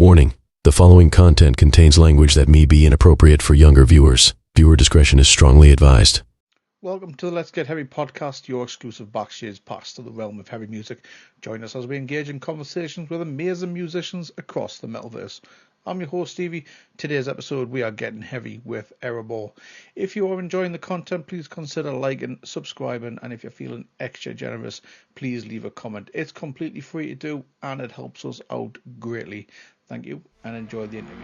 Warning: the following content contains language that may be inappropriate for younger viewers. Viewer discretion is strongly advised. Welcome to the Let's Get Heavy podcast, your exclusive backstage pass to the realm of heavy music. Join us as we engage in conversations with amazing musicians across the metalverse. I'm your host Stevie. Today's episode we are getting heavy with Erebor. If you are enjoying the content, please consider liking, subscribing, and if you're feeling extra generous, please leave a comment. It's completely free to do and it helps us out greatly. Thank you and enjoy the interview.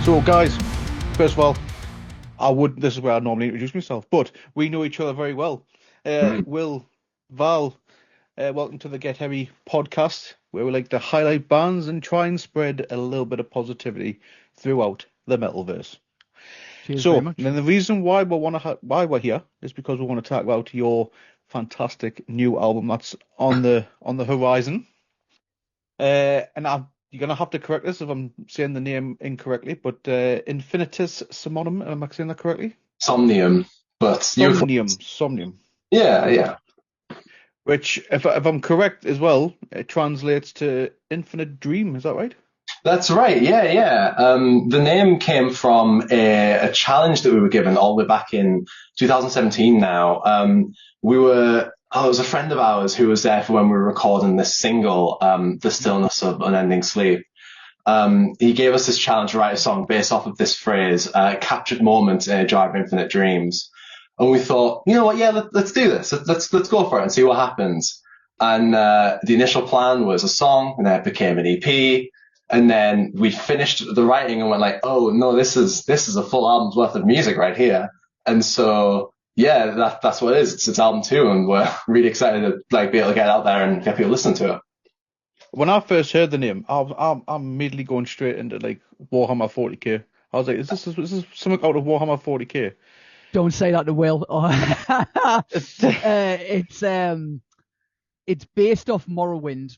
So guys, first of all, this is where I normally introduce myself, but we know each other very well. Will, Val, welcome to the Get Heavy podcast, where we like to highlight bands and try and spread a little bit of positivity throughout the metalverse. Cheers So, very much. and the reason why we're here is because we want to talk about your fantastic new album that's on the horizon. You're going to have to correct this if I'm saying the name incorrectly, but Infinitus Somnium, am I saying that correctly? Somnium, but Somnium. Yeah. Which, if I'm correct as well, it translates to infinite dream. Is that right? That's right. Yeah. The name came from a challenge that we were given all the way back in 2017 now. It was a friend of ours who was there for when we were recording this single, The Stillness of Unending Sleep. He gave us this challenge to write a song based off of this phrase, captured moment in a jar of infinite dreams. And we thought, you know what, yeah, let's do this. Let's go for it and see what happens. And the initial plan was a song, and then it became an EP. And then we finished the writing and went like, oh no, this is a full album's worth of music right here. And so yeah, that's what it is. It's album 2, and we're really excited to be able to get it out there and get people listening to it. When I first heard the name, I'm immediately going straight into Warhammer 40k. I was like, is this something out of Warhammer 40k? Don't say that to Will. It's based off Morrowind.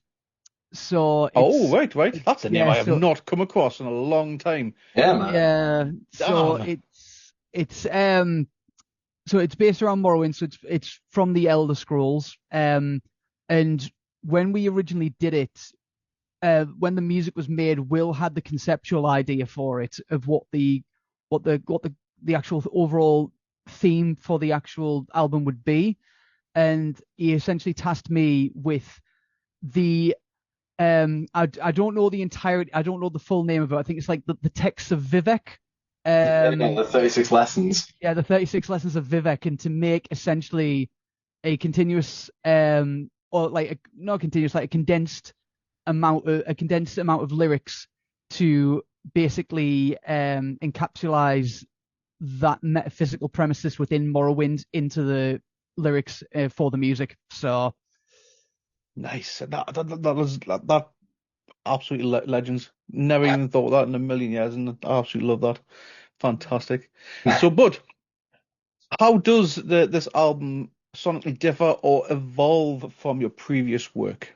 So right. That's a name I have not come across in a long time. Yeah, man. Yeah. So it's based around Morrowind. So it's from the Elder Scrolls. And when we originally did it, when the music was made, Will had the conceptual idea for it of what the actual overall theme for the actual album would be, and he essentially tasked me with the I don't know the entirety, I don't know the full name of it. I think it's like the texts of Vivek. The 36 lessons. Yeah, the 36 lessons of Vivek, and to make essentially a continuous a condensed amount of lyrics to basically encapsulate that metaphysical premises within Morrowind into the lyrics for the music. So nice. That absolutely legends. Never even thought of that in a million years, and I absolutely love that. Fantastic. So, Bud, how does this album sonically differ or evolve from your previous work?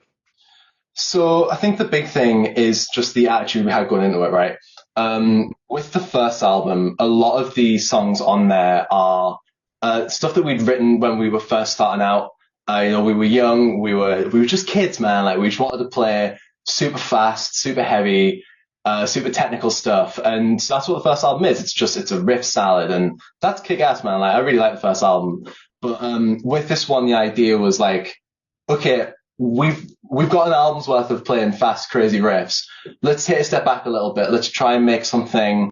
So I think the big thing is just the attitude we had going into it, right? With the first album, a lot of the songs on there are stuff that we'd written when we were first starting out. We were young, we were just kids, man. We just wanted to play super fast, super heavy, super technical stuff, and that's what the first album is. It's a riff salad, and that's kick-ass, man. I really like the first album, but with this one, the idea was okay, we've got an album's worth of playing fast, crazy riffs. Let's take a step back a little bit. Let's try and make something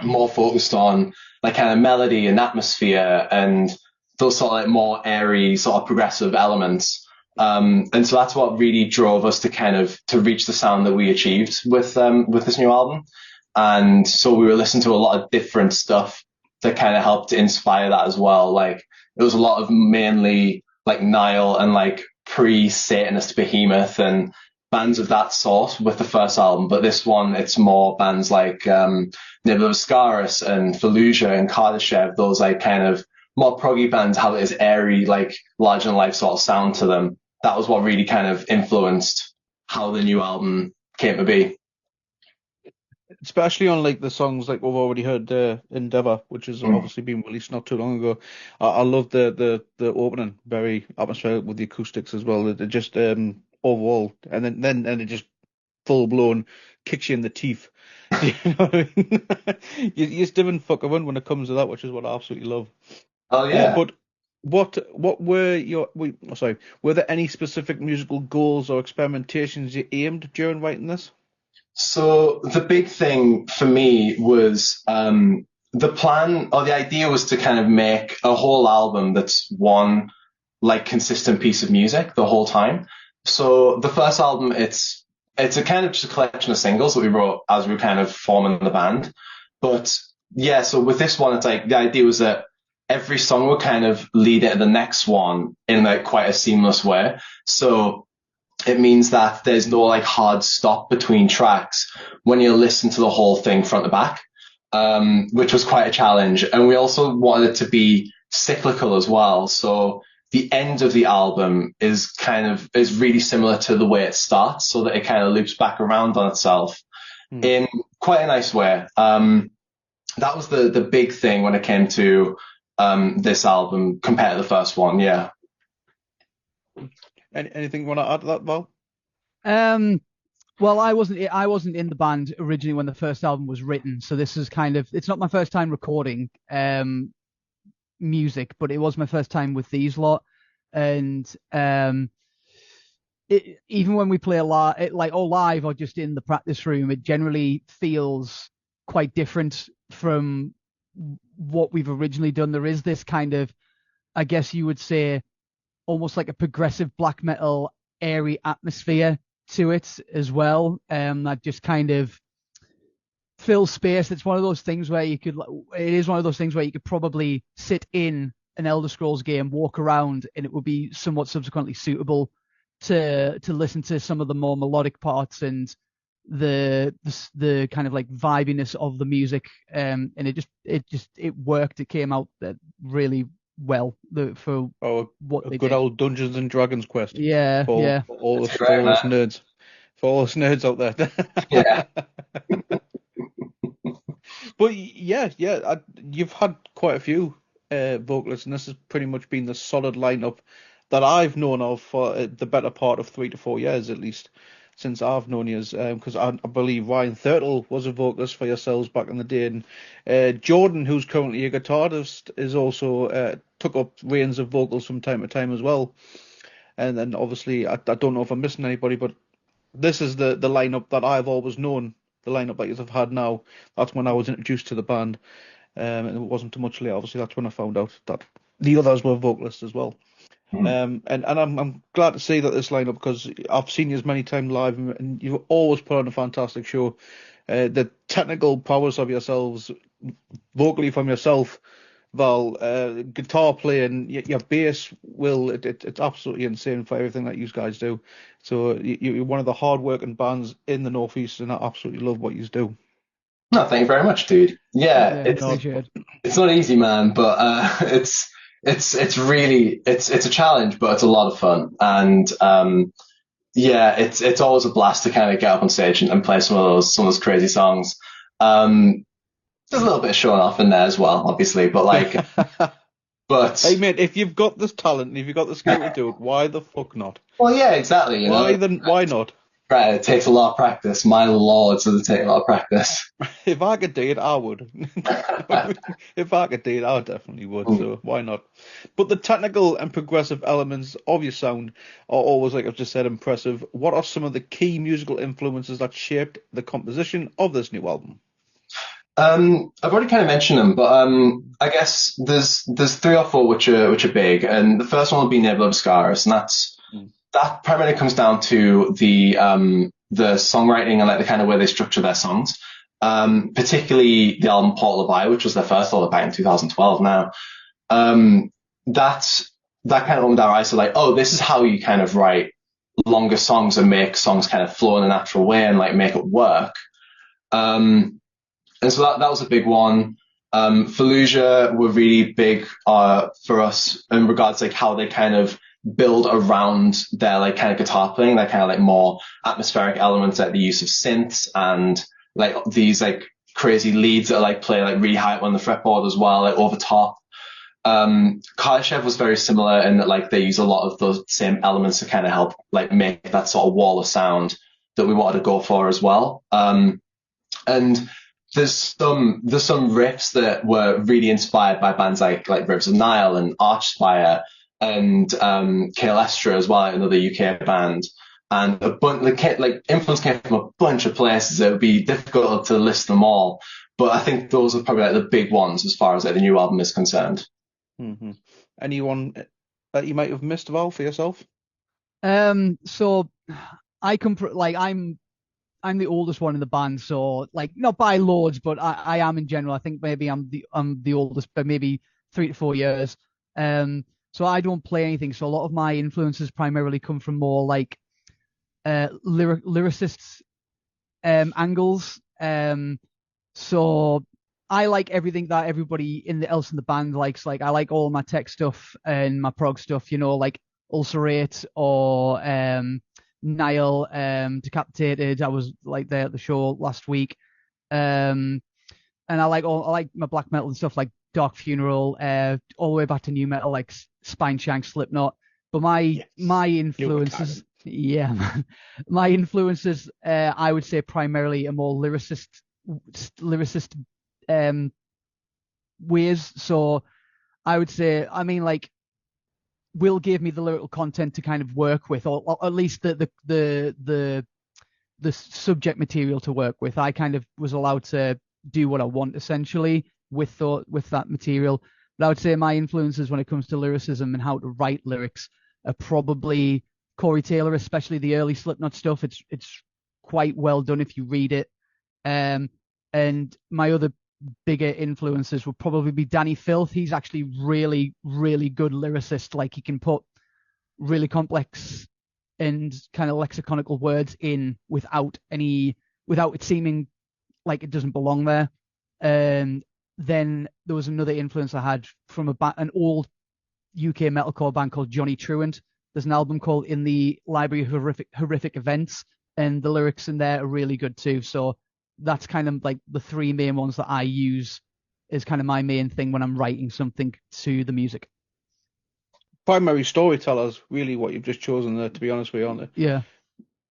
more focused on kind of melody and atmosphere and those sort of more airy, sort of progressive elements. And so that's what really drove us to reach the sound that we achieved with this new album. And so we were listening to a lot of different stuff that kind of helped to inspire that as well. It was a lot of mainly Nile and pre-Satanist Behemoth and bands of that sort with the first album. But this one, it's more bands like Nibelung Scarus and Fallujah and Kardashev, those kind of more proggy bands have this airy, like larger than life sort of sound to them. That was what really kind of influenced how the new album came to be. Especially on like the songs like we've already heard, Endeavour, which has obviously been released not too long ago. I love the opening, very atmospheric with the acoustics as well. It just overall, and then it just full blown kicks you in the teeth. You know what I mean? You just didn't fuck around when it comes to that, which is what I absolutely love. Oh yeah. But what were were there any specific musical goals or experimentations you aimed during writing this? So the big thing for me was the plan or the idea was to kind of make a whole album that's one like consistent piece of music the whole time. So the first album, it's a kind of just a collection of singles that we wrote as we were kind of forming the band. But yeah, so with this one, it's like the idea was that every song would kind of lead into the next one in like quite a seamless way. So it means that there's no like hard stop between tracks when you listen to the whole thing front to back, which was quite a challenge. And we also wanted it to be cyclical as well. So the end of the album is really similar to the way it starts, so that it kind of loops back around on itself in quite a nice way. That was the big thing when it came to this album compared to the first one. Yeah. Anything you want to add to that, Val? Well, I wasn't in the band originally when the first album was written, so this is it's not my first time recording music, but it was my first time with these lot, and even when we play live or just in the practice room, it generally feels quite different from what we've originally done. There is this kind of, I guess you would say, almost like a progressive black metal airy atmosphere to it as well, that just kind of fills space. It's one of those things where it is one of those things where you could probably sit in an Elder Scrolls game, walk around, and it would be somewhat subsequently suitable to listen to some of the more melodic parts and the kind of like vibiness of the music, and it worked. It came out really well for what they good did. old Dungeons and Dragons quest. Yeah, for all us nerds, for all us nerds out there. Yeah. But yeah, you've had quite a few vocalists, and this has pretty much been the solid lineup that I've known of for the better part of 3 to 4 years, at least, since I've known you. Because I believe Ryan Thurtle was a vocalist for yourselves back in the day, and Jordan, who's currently a guitarist, is also took up reins of vocals from time to time as well. And then obviously, I don't know if I'm missing anybody, but this is the lineup that I've always known, the lineup that you've had now. That's when I was introduced to the band, and it wasn't too much later. Obviously, that's when I found out that the others were vocalists as well. And I'm glad to see that this lineup, because I've seen you as many times live, and you've always put on a fantastic show. The technical prowess of yourselves, vocally from yourself, Val, guitar playing, your bass, Will, it's absolutely insane for everything that you guys do. So you're one of the hard-working bands in the Northeast, and I absolutely love what you do. No, thank you very much, dude. Yeah, it's not easy, man, but it's really a challenge, but it's a lot of fun, and yeah, it's always a blast to kind of get up on stage and play some of those crazy songs. There's a little bit of showing off in there as well, obviously, but like, but hey, mate, if you've got this talent and if you've got the skill to do it, why the fuck not? Well, yeah, exactly. Why not? Right, it takes a lot of practice. My lord, does it take a lot of practice? If I could do it, I would. If I could do it, I definitely would. So why not? But the technical and progressive elements of your sound are always, like I've just said, impressive. What are some of the key musical influences that shaped the composition of this new album? I've already kind of mentioned them, but I guess there's 3 or 4 which are big, and the first one will be Nebula Obscurus, and that primarily comes down to the songwriting and like the kind of way they structure their songs. Particularly the album Portal of Eye, which was their first album back in 2012 now. That kind of opened our eyes to like, oh, this is how you kind of write longer songs and make songs kind of flow in a natural way and like make it work. And so that was a big one. Fallujah were really big for us in regards to like how they kind of build around their like kind of guitar playing, like kind of like more atmospheric elements, like the use of synths and like these like crazy leads that like play like really high on the fretboard as well, like over top. Kardashev was very similar in that like they use a lot of those same elements to kind of help like make that sort of wall of sound that we wanted to go for as well. And there's some riffs that were really inspired by bands like Rivers of Nile and Archspire and Kaelestra as well, another UK band. And a bunch like influence came from a bunch of places. It would be difficult to list them all, but I think those are probably like the big ones as far as like the new album is concerned. Mm-hmm. Anyone that you might have missed, Val, for yourself? So I come from like I'm the oldest one in the band, so like not by loads, but I am in general. I think maybe I'm the oldest by maybe 3 to 4 years. So I don't play anything. So a lot of my influences primarily come from more like lyricists angles. So I like everything that everybody else in the band likes. Like I like all my tech stuff and my prog stuff, you know, like Ulcerate or Nile, Decapitated. I was like there at the show last week. And I like my black metal and stuff like Dark Funeral, all the way back to new metal like Spineshank, Slipknot. But my influences, yeah, man. My influences, I would say primarily a more lyricist ways. So I would say, I mean, like Will gave me the lyrical content to kind of work with, or at least the subject material to work with. I kind of was allowed to do what I want essentially with that material. But I would say my influences when it comes to lyricism and how to write lyrics are probably Corey Taylor, especially the early Slipknot stuff. It's quite well done if you read it. And my other bigger influences would probably be Danny Filth. He's actually really, really good lyricist. Like he can put really complex and kind of lexiconical words in without it seeming like it doesn't belong there. And then there was another influence I had from an old UK metalcore band called Johnny Truant. There's an album called In the Library of Horrific Events, and the lyrics in there are really good too. So that's kind of like the three main ones that I use is kind of my main thing when I'm writing something to the music. Primary storytellers, really what you've just chosen there, to be honest with you, aren't they? Yeah.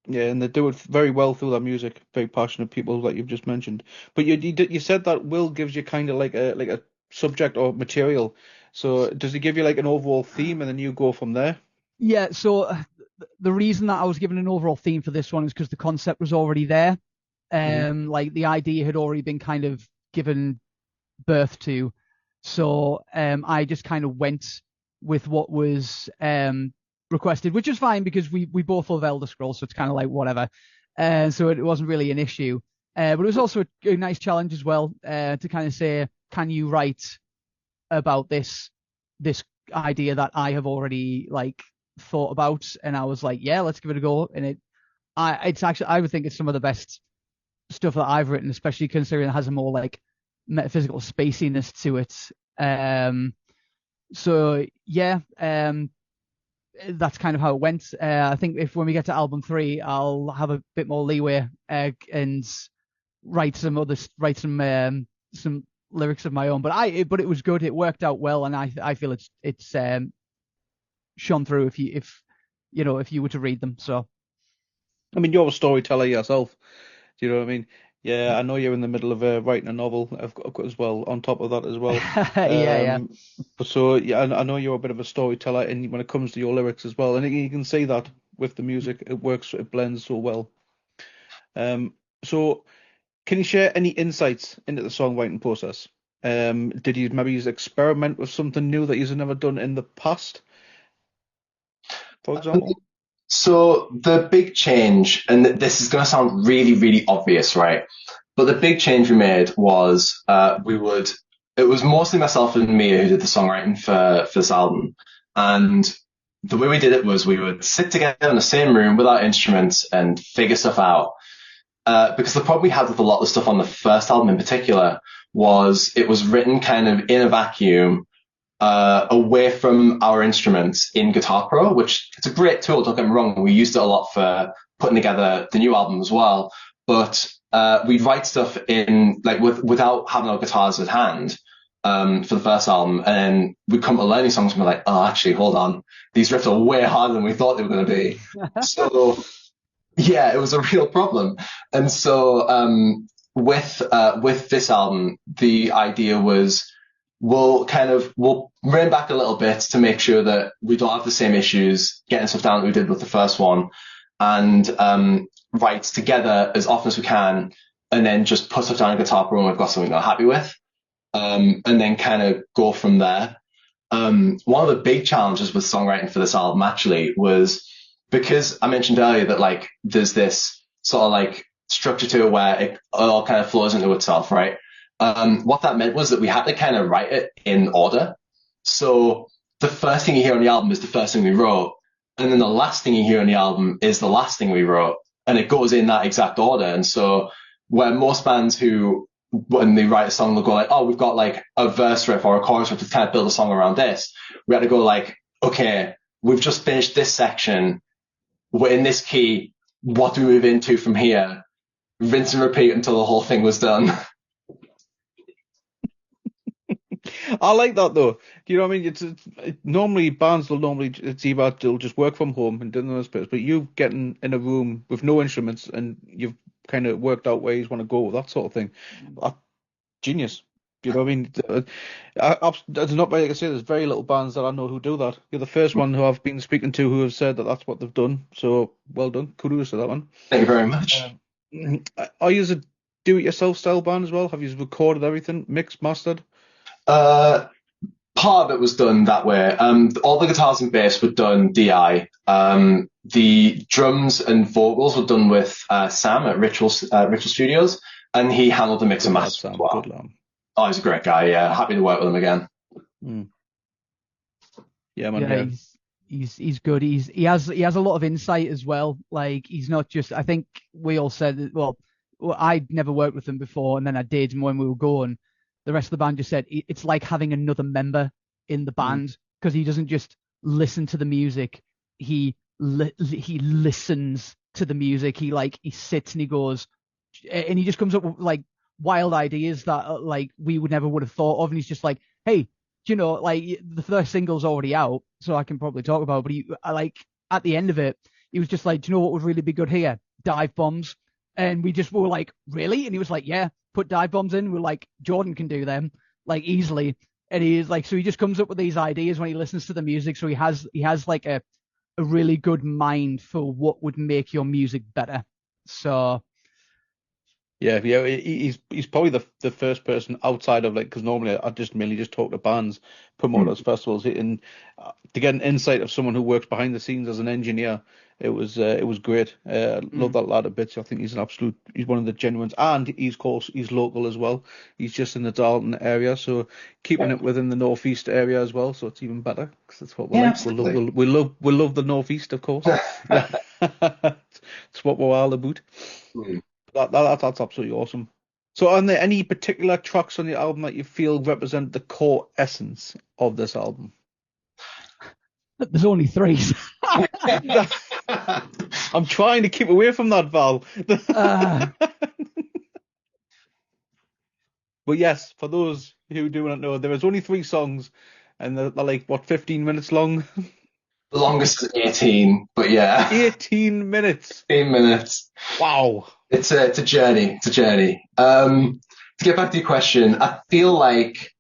Yeah, and they do it very well through their music. Very passionate people like you've just mentioned. But you said that Will gives you kind of like a subject or material. So does he give you like an overall theme and then you go from there? Yeah. So the reason that I was given an overall theme for this one is because the concept was already there. Like the idea had already been kind of given birth to. So I just kind of went with what was requested, which is fine because we both love Elder Scrolls, so it's kind of like whatever. So it wasn't really an issue. But it was also a nice challenge as well to kind of say, can you write about this idea that I have already like thought about? And I was like, yeah, let's give it a go. And it's actually, I would think it's some of the best stuff that I've written, especially considering it has a more like metaphysical spaciness to it. So yeah, that's kind of how it went. I think when we get to album 3, I'll have a bit more leeway and write some lyrics of my own. But it was good. It worked out well, and I feel it's shone through if you were to read them. So, I mean, you're a storyteller yourself. Do you know what I mean? Yeah, I know you're in the middle of writing a novel. I've got as well on top of that as well. Yeah. But so yeah, I know you're a bit of a storyteller, and when it comes to your lyrics as well, and you can see that with the music, it works, it blends so well. So can you share any insights into the songwriting process? Did you maybe experiment with something new that you've never done in the past, for example? So the big change, and this is going to sound really, really obvious, right? But the big change we made was it was mostly myself and Mia who did the songwriting for this album. And the way we did it was we would sit together in the same room with our instruments and figure stuff out. because the problem we had with a lot of the stuff on the first album in particular was it was written kind of in a vacuum, away from our instruments in Guitar Pro, which it's a great tool, don't get me wrong. We used it a lot for putting together the new album as well. But we'd write stuff in like without having our guitars at hand for the first album, and then we'd come to learning songs and we're like, oh, actually, hold on, these riffs are way harder than we thought they were going to be. So yeah, it was a real problem. And so with this album, the idea was we'll rein back a little bit to make sure that we don't have the same issues getting stuff down that we did with the first one, and write together as often as we can, and then just put stuff down on Guitar Pro when we've got something we're happy with, and then kind of go from there. One of the big challenges with songwriting for this album actually was because I mentioned earlier that like there's this sort of like structure to it where it all kind of flows into itself, right? What that meant was that we had to kind of write it in order. So the first thing you hear on the album is the first thing we wrote, and then the last thing you hear on the album is the last thing we wrote, and it goes in that exact order. And so where most bands who, when they write a song, they'll go like, oh, we've got like a verse riff or a chorus riff to kind of build a song around this. We had to go like, okay, we've just finished this section, we're in this key, what do we move into from here? Rinse and repeat until the whole thing was done. I like that though. Do you know what I mean? Normally bands it's either they'll just work from home and do those bits, but you getting in a room with no instruments and you've kind of worked out where you want to go, that sort of thing. Genius. Do you know what I mean? There's not very, like I say, there's very little bands that I know who do that. You're the first one who I've been speaking to who have said that that's what they've done. So well done. Kudos to that one. Thank you very much. Are you a do-it-yourself style band as well? Have you recorded everything, mixed, mastered? Part of it was done that way. All the guitars and bass were done DI. The drums and vocals were done with Sam at Ritual Studios, and he handled the mix and master as well. Oh, he's a great guy. Yeah, happy to work with him again. Yeah, man. Yeah, he's good. He has a lot of insight as well. Like he's not just. I think we all said. Well, I'd never worked with him before, and then I did when we were going. The rest of the band just said it's like having another member in the band, because he doesn't just listen to the music. He listens to the music. He sits and he goes, and he just comes up with like wild ideas that like we would have thought of. And he's just like, hey, you know, like the first single's already out, so I can probably talk about it. But he like at the end of it, he was just like, do you know what would really be good here? Dive bombs. And we just were like, really? And he was like, yeah, put dive bombs in. We're like, Jordan can do them like easily. And he is like, so he just comes up with these ideas when he listens to the music. So he has like a really good mind for what would make your music better. So yeah, he's probably the first person outside of like, because normally I just mainly talk to bands, promoters, festivals, and to get an insight of someone who works behind the scenes as an engineer, it was great. Love that lad a bit. I think he's one of the genuines, and he's local as well. He's just in the Darlington area, so keeping it within the northeast area as well, so it's even better because that's what we like. Absolutely. We love the northeast, of course. It's what we're all about. That's absolutely awesome. So are there any particular tracks on the album that you feel represent the core essence of this album? There's only 3. I'm trying to keep away from that, Val. But yes, for those who do not know, there is only 3 songs, and they're like, what, 15 minutes long? The longest is 18, but yeah. 18 minutes. 18 minutes. Wow. It's a journey. It's a journey. To get back to your question, I feel like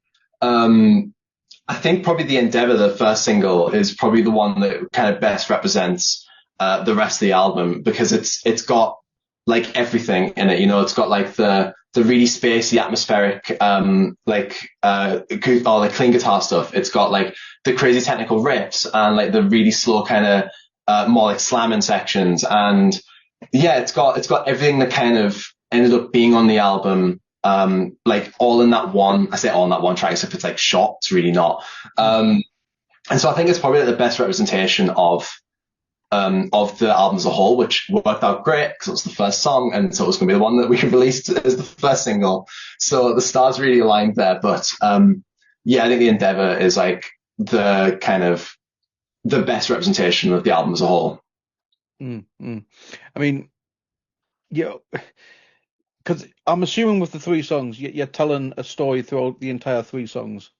I think probably the Endeavour, the first single, is probably the one that kind of best represents the rest of the album, because it's got like everything in it. You know, it's got like the really spacey, atmospheric, or like clean guitar stuff. It's got like the crazy technical riffs and like the really slow kind of more like slamming sections. And yeah, it's got everything that kind of ended up being on the album, like all in that one. I say all in that one track, as if it's like short. It's really not. And so I think it's probably the best representation of of the album as a whole, which worked out great because it was the first song, and so it was going to be the one that we released as the first single. So the stars really aligned there. But yeah, I think the Endeavour is like the kind of the best representation of the album as a whole. I mean, yeah, because I'm assuming with the three songs, you're telling a story throughout the entire three songs.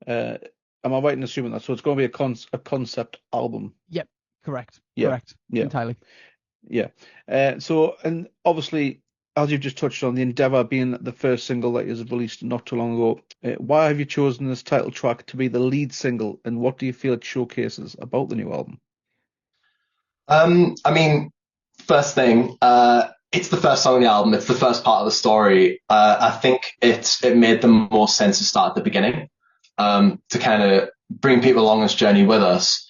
Am I right in assuming that? So it's going to be a concept album. Yep, correct. Yeah. Correct. Yeah. Entirely. Yeah. So, and obviously, as you've just touched on, the Endeavour being the first single that is released not too long ago, why have you chosen this title track to be the lead single, and what do you feel it showcases about the new album? I mean, first thing, it's the first song on the album. It's the first part of the story. I think it made the most sense to start at the beginning, to kind of bring people along this journey with us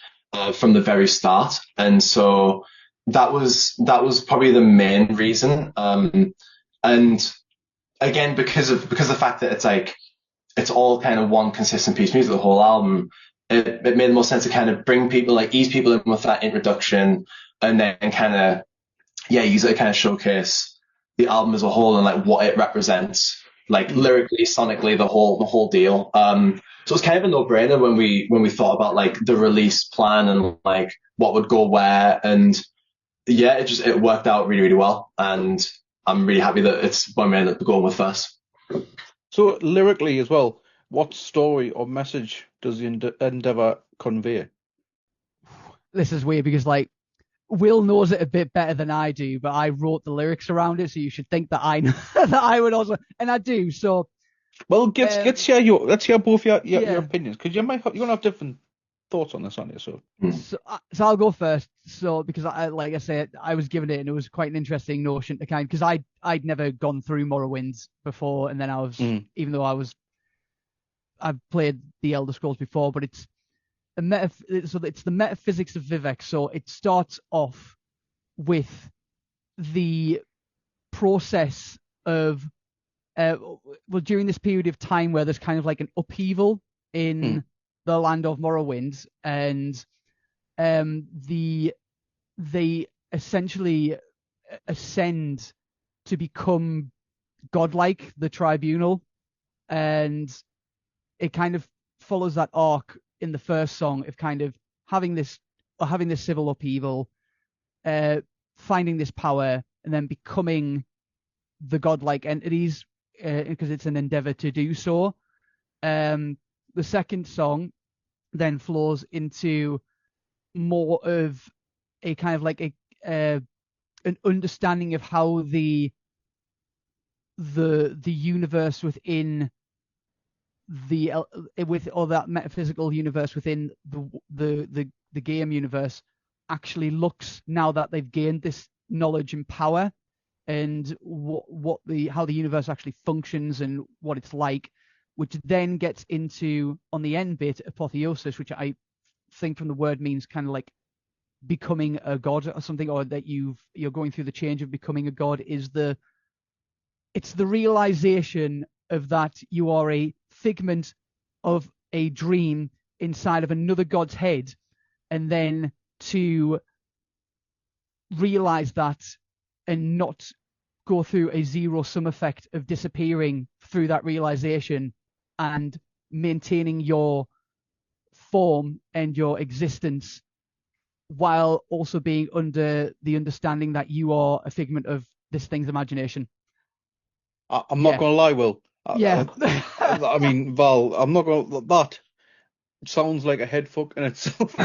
from the very start. And so that was probably the main reason. And again, because of the fact that it's like it's all kind of one consistent piece of music, the whole album. It made the most sense to kind of bring people, like ease people in with that introduction, and then kind of, use it to kind of showcase the album as a whole and like what it represents, like lyrically, sonically, the whole deal. So it's kind of a no-brainer when we thought about like the release plan and like what would go where, and yeah, it worked out really, really well, and I'm really happy that it's what we ended up going with first. So lyrically as well, what story or message does the Endeavour convey? This is weird because like Will knows it a bit better than I do, but I wrote the lyrics around it, so you should think that I know that I would also, and I do. So, well, let's share both your opinions, because you're gonna have different thoughts on this, aren't you? So I'll go first. So because like I said, I was given it, and it was quite an interesting notion to kind, because I'd never gone through Morrowind before, and then I was, even though I've played the Elder Scrolls before, but it's it's the metaphysics of Vivek. So it starts off with the process of during this period of time where there's kind of like an upheaval in the land of Morrowind, and they essentially ascend to become godlike, the tribunal, and it kind of follows that arc in the first song of kind of having this civil upheaval, finding this power, and then becoming the godlike entities, because it's an endeavor to do so. The second song then flows into more of a kind of like an understanding of how the universe within that metaphysical universe within the game universe actually looks now that they've gained this knowledge and power, and how the universe actually functions and what it's like, which then gets into, on the end bit, apotheosis, which I think from the word means kind of like becoming a god or something, or that you're going through the change of becoming a god. It's the realization of that you are a figment of a dream inside of another god's head, and then to realize that and not go through a zero-sum effect of disappearing through that realization and maintaining your form and your existence while also being under the understanding that you are a figment of this thing's imagination. I'm not going to lie, Will. I mean, Val, I'm not going to... That sounds like a head fuck in itself.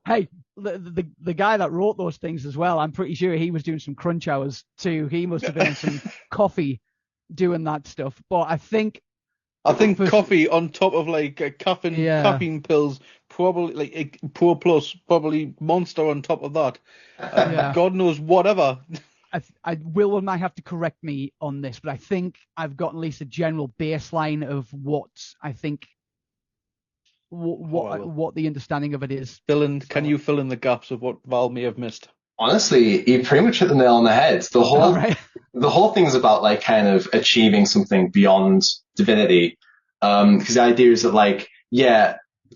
Hey, the guy that wrote those things as well, I'm pretty sure he was doing some crunch hours too. He must have been on some coffee doing that stuff. But I think coffee on top of like caffeine pills, probably like Pro Plus, probably Monster on top of that. God knows whatever. Will might have to correct me on this, but I think I've got at least a general baseline of what I think what the understanding of it is. Can you fill in the gaps of what Val may have missed? Honestly, you pretty much hit the nail on the head. The whole thing is about like kind of achieving something beyond divinity. Because the idea is that like,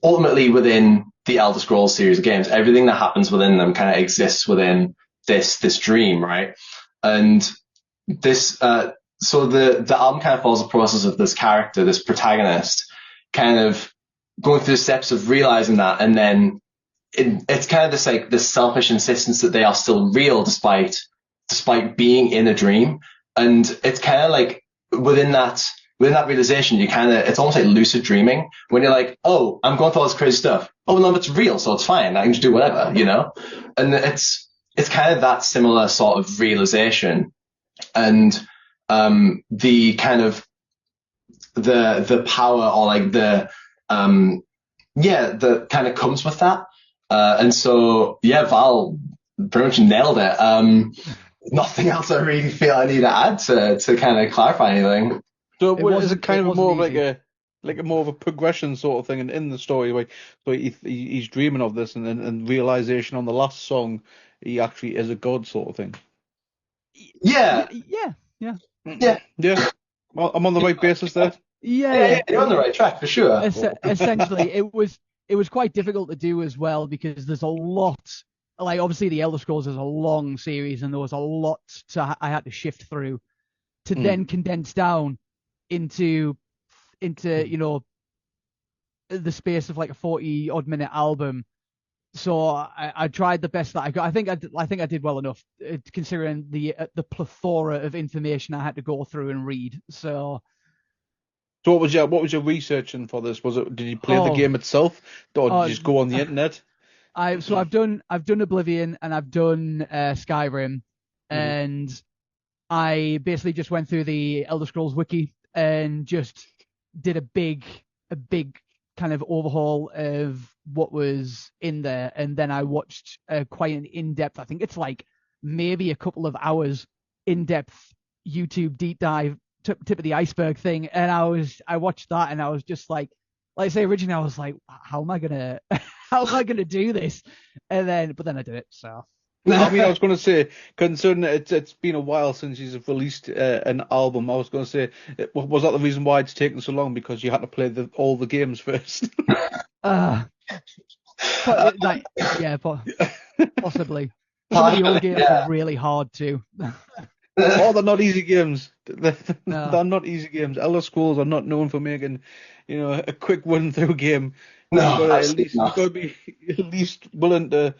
ultimately within the Elder Scrolls series of games. Everything that happens within them kind of exists within this dream, right? And this, so the album kind of follows the process of this character, this protagonist, kind of going through the steps of realizing that, and then it's kind of this selfish insistence that they are still real despite being in a dream. And it's kind of like within that realization, it's almost like lucid dreaming when you're like, oh, I'm going through all this crazy stuff. Oh no, it's real, so it's fine. I can just do whatever, you know? And it's kind of that similar sort of realization. And the kind of the power, or like that kind of comes with that. And so, yeah, Val pretty much nailed it. Nothing else I really feel I need to add to kind of clarify anything. So is it kind of more of like a more of a progression sort of thing in the story, like so he's dreaming of this, and realization on the last song he actually is a god sort of thing. Yeah. Well, I'm on the right basis there. Yeah, you're on the right track for sure. Essentially, it was quite difficult to do as well, because there's a lot. Like, obviously, the Elder Scrolls is a long series, and there was a lot I had to shift through to then condense down into the space of like a 40 odd minute album. So I tried the best that I got. I think I did well enough, considering the plethora of information I had to go through and read. So what was your researching for this? Did you play the game itself, or did you just go on the internet? I've done Oblivion, and I've done Skyrim, and I basically just went through the Elder Scrolls wiki and just did a big kind of overhaul of what was in there, and then I watched quite an in-depth, I think it's like maybe a couple of hours in-depth YouTube deep dive, tip of the iceberg thing, and I watched that, and I was just like I say, originally I was like, how am I gonna do this? But then I did it. So I mean, I was going to say, considering it's been a while since you've released an album, I was going to say, was that the reason why it's taken so long, because you had to play all the games first? Possibly. Some of the old games are really hard too. Oh, they're not easy games. No. They're not easy games. Elder Scrolls are not known for making, a quick run through game. No, you've got to be at least willing to,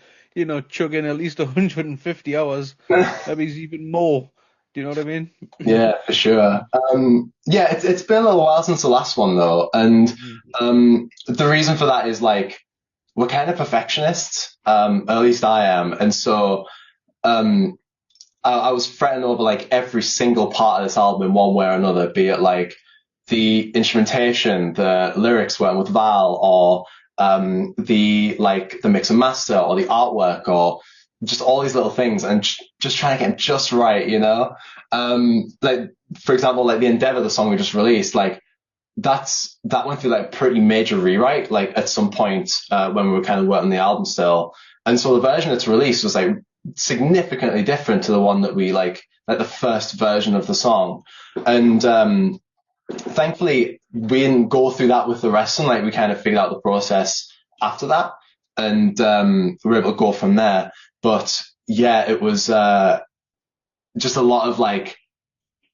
chug in at least 150 hours, maybe even more. Do you know what I mean? Yeah, for sure. It's been a little while since the last one though, and the reason for that is like we're kind of perfectionists. At least I am, and so I was fretting over like every single part of this album in one way or another, be it like the instrumentation, the lyrics weren't with Val, or the mix and master, or the artwork, or just all these little things, and just trying to get them just right, like for example, like the Endeavour, the song we just released, like that went through like pretty major rewrite, like at some point when we were kind of working the album still, and so the version that's released was like significantly different to the one that we like the first version of the song, and thankfully we didn't go through that with the rest, and like we kind of figured out the process after that, and we were able to go from there. But yeah, it was just a lot of like,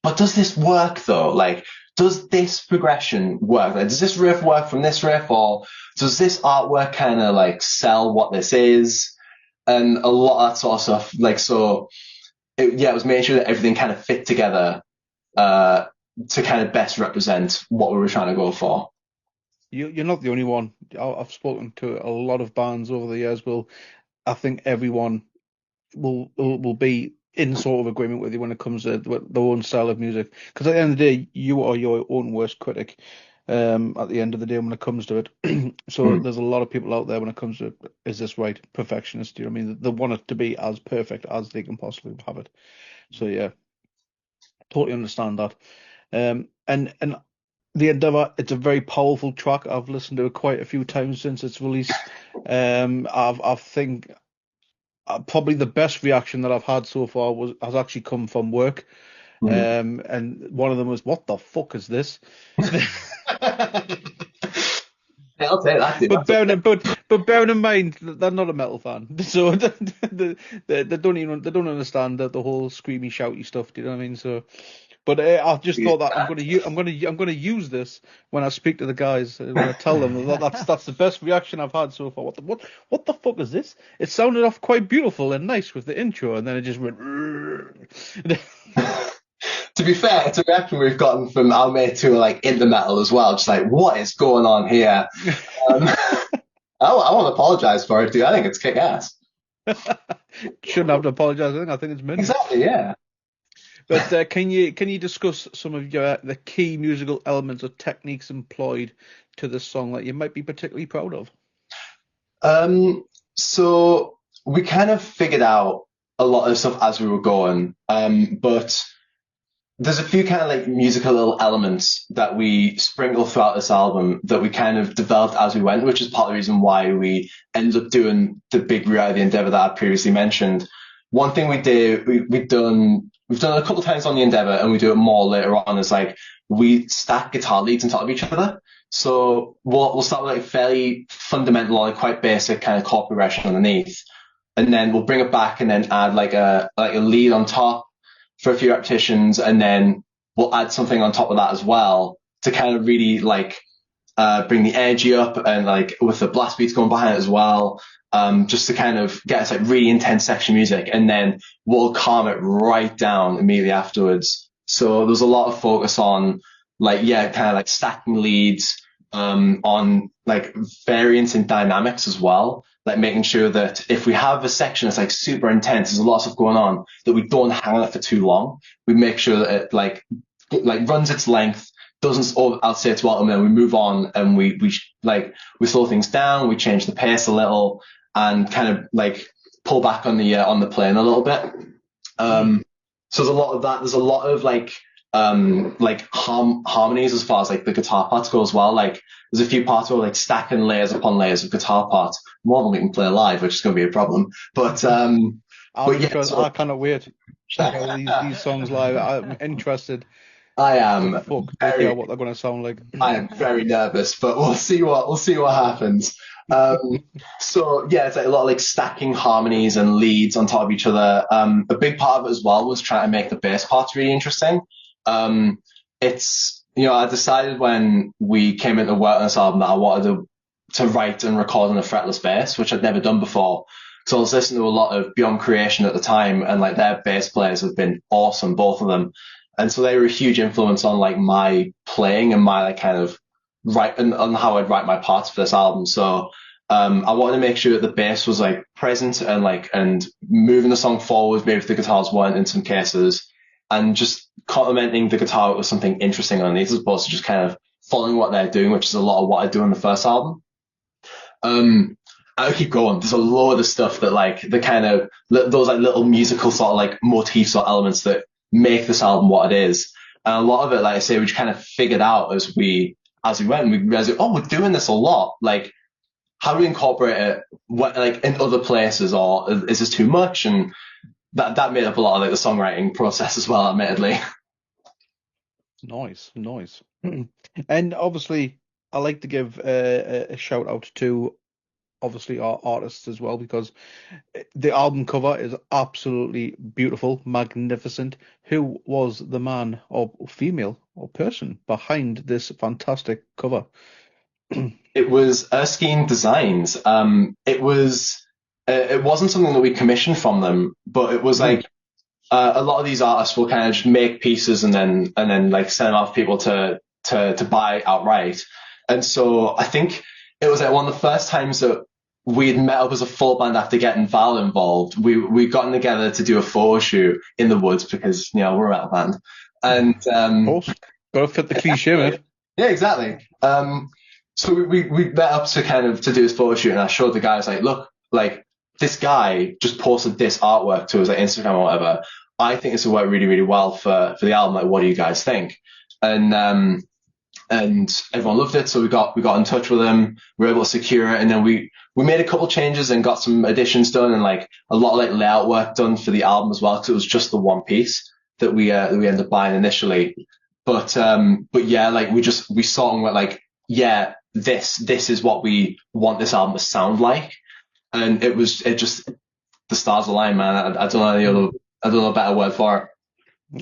but does this work though? Like, does this progression work? Like, does this riff work from this riff, or does this artwork kind of like sell what this is? And a lot of that sort of stuff. Like, so it was making sure that everything kind of fit together to kind of best represent what we were trying to go for. You're not the only one. I've spoken to a lot of bands over the years. I think everyone will be in sort of agreement with you when it comes to their own style of music. Because at the end of the day, you are your own worst critic. At the end of the day, when it comes to it, so there's a lot of people out there when it comes to is this right, perfectionist. Do you know what I mean? They want it to be as perfect as they can possibly have it. So yeah, totally understand that. And the Endeavour, it's a very powerful track. I've listened to it quite a few times since its release. I think probably the best reaction that I've had so far has actually come from work. And one of them was, "What the fuck is this?" Hey, I'll take that, dude. But bearing in mind that they're not a metal fan, so they don't understand the whole screamy shouty stuff. Do you know what I mean? So, but I just thought that I'm gonna use this when I speak to the guys. I'm gonna tell them that's the best reaction I've had so far. What the fuck is this? It sounded off quite beautiful and nice with the intro, and then it just went. To be fair, it's a reaction we've gotten from our mates who are like in the metal as well. Just like, what is going on here? I want to apologize for it, dude. I think it's kick ass. Shouldn't have to apologize. I think it's mint. Exactly, yeah. But can you discuss some of the key musical elements or techniques employed to this song that you might be particularly proud of? So we kind of figured out a lot of stuff as we were going, but there's a few kind of like musical little elements that we sprinkle throughout this album that we kind of developed as we went, which is part of the reason why we ended up doing the big rewrite of the Endeavour that I previously mentioned. One thing we did, we've done it a couple of times on the Endeavour, and we do it more later on, is like we stack guitar leads on top of each other. So we'll start with like fairly fundamental, like quite basic kind of chord progression underneath, and then we'll bring it back and then add like a lead on top for a few repetitions, and then we'll add something on top of that as well to kind of really like bring the energy up, and like with the blast beats going behind it as well, just to kind of get us like really intense section music, and then we'll calm it right down immediately afterwards. So there's a lot of focus on like, yeah, kind of like stacking leads, on like variance in dynamics as well, like making sure that if we have a section that's like super intense, there's a lot of stuff going on, that we don't hang on it for too long. We make sure that it like runs its length, doesn't outsay its welcome, and then we move on, and we slow things down, we change the pace a little, and kind of like pull back on the playing a little bit. So there's a lot of that. There's a lot of like harmonies as far as like the guitar parts go as well. Like there's a few parts where like stacking layers upon layers of guitar parts, more than we can play live, which is going to be a problem. But I cannot wait to hear these songs live. I'm interested. I am to hear what they're going to sound like. I am very nervous, but we'll see what happens. So yeah, it's like a lot of like stacking harmonies and leads on top of each other. A big part of it as well was trying to make the bass parts really interesting. It's, I decided when we came into work on this album that I wanted to write and record on a fretless bass, which I'd never done before. So I was listening to a lot of Beyond Creation at the time, and like their bass players have been awesome, both of them. And so they were a huge influence on like my playing and my like kind of on how I'd write my parts for this album. So I wanted to make sure that the bass was like present and moving the song forward, maybe if the guitars weren't in some cases, and just complementing the guitar with something interesting underneath, as opposed to just kind of following what they're doing, which is a lot of what I do on the first album. I'll keep going. There's a load of stuff that like the kind of those like little musical sort of like motifs or elements that make this album what it is. And a lot of it, like I say, we just kind of figured out as we went, and we realized, we're doing this a lot. Like, how do we incorporate it like in other places, or is this too much? And that made up a lot of like the songwriting process as well, admittedly. Nice. And obviously, I like to give a shout out to obviously our artists as well, because the album cover is absolutely beautiful, magnificent. Who was the man or female or person behind this fantastic cover? It was Erskine Designs. It wasn't something that we commissioned from them, but it was like a lot of these artists will kind of just make pieces and then like send them off to people to buy outright. And so I think it was like one of the first times that we'd met up as a full band after getting Val involved. We'd gotten together to do a photo shoot in the woods because, we're a metal band. And of course, gotta fit the cliche, mate. Yeah, exactly. So we met up to do this photo shoot, and I showed the guys like, look, like this guy just posted this artwork to his like Instagram or whatever. I think this will work really, really well for the album. Like, what do you guys think? And everyone loved it, so we got in touch with them. We were able to secure it, and then we made a couple changes and got some additions done, and like a lot of like layout work done for the album as well, because it was just the one piece that we ended up buying initially. But yeah, like we saw and went like, yeah, this is what we want this album to sound like. And the stars aligned, man. I don't know a better word for it.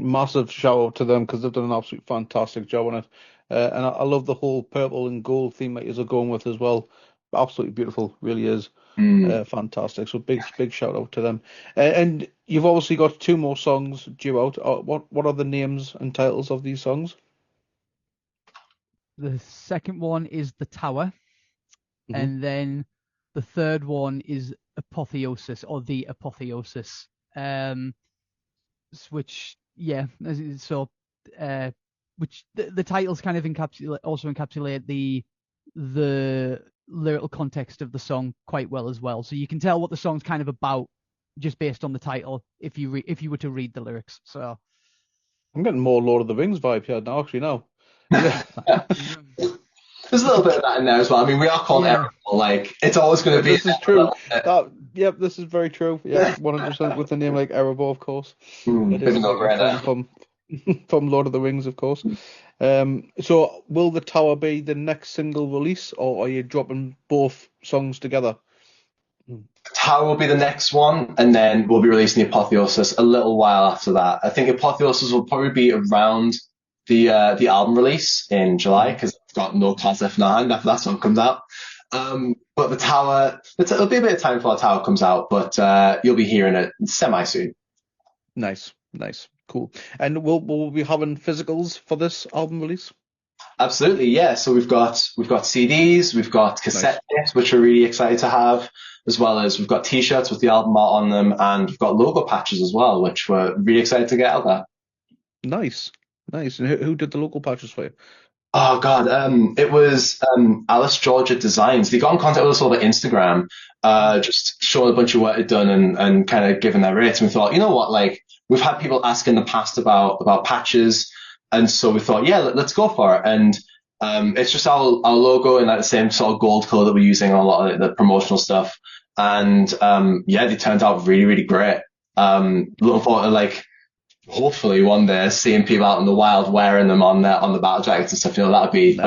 Massive shout out to them because they've done an absolutely fantastic job on it. And I love the whole purple and gold theme that you're going with as well. Absolutely beautiful, really is. Fantastic. So big shout out to them. And you've obviously got 2 more songs due out. What are the names and titles of these songs? The second one is The Tower, and then the third one is Apotheosis, or The Apotheosis. Which the titles kind of encapsulate the lyrical context of the song quite well as well. So you can tell what the song's kind of about just based on the title if you were to read the lyrics. So I'm getting more Lord of the Rings vibe here now, actually. Now, there's a little bit of that in there as well. I mean, we are called Erebor, like it's always going to be. This is true. This is very true. Yeah, 100% with the name like Erebor, of course. It is from Lord of the Rings, of course. So will The Tower be the next single release, or are you dropping both songs together? The Tower will be the next one, and then we'll be releasing the Apotheosis a little while after that. I think Apotheosis will probably be around the album release in July, because I've got no cards left in our hand after that song comes out. But The Tower, it'll be a bit of time before The Tower comes out, but you'll be hearing it semi soon. Nice, cool. And will we be having physicals for this album release? Absolutely, yeah. So we've got CDs, we've got cassette tapes, which we're really excited to have, as well as we've got T-shirts with the album art on them, and we've got logo patches as well, which we're really excited to get out there. Nice. And who did the logo patches for you? Oh God, it was Alice Georgia Designs. They got in contact with us over Instagram, just showing a bunch of work they'd done and kind of giving their rates. And we thought, you know what, like we've had people ask in the past about patches, and so we thought, yeah, let's go for it. And it's just our logo in that same sort of gold color that we're using on a lot of the promotional stuff. And they turned out really, really great. Looking forward to hopefully one day seeing people out in the wild wearing them on the battle jackets and stuff. You know, that'd be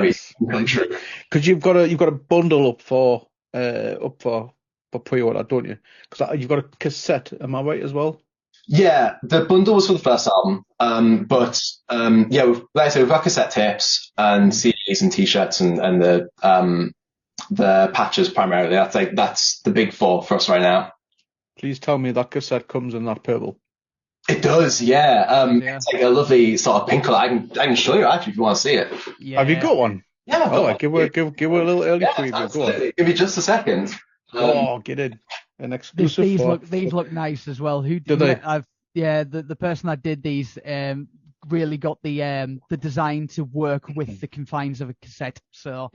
really true. Because you've got a bundle up for pre-order, don't you? Because you've got a cassette. Am I right as well? Yeah, the bundle was for the first album. Like I said, we've got cassette tapes and CDs and T-shirts and the patches primarily. That's the big 4 for us right now. Please tell me that cassette comes in that purple. It does, yeah. It's like a lovely sort of pink color. I can show you actually if you want to see it. Yeah. Have you got one? Yeah. Give her a little early preview. Go on. Give me just a second. Get in. An exclusive. These look nice as well. Who did they? The person that did these really got the design to work with the confines of a cassette. So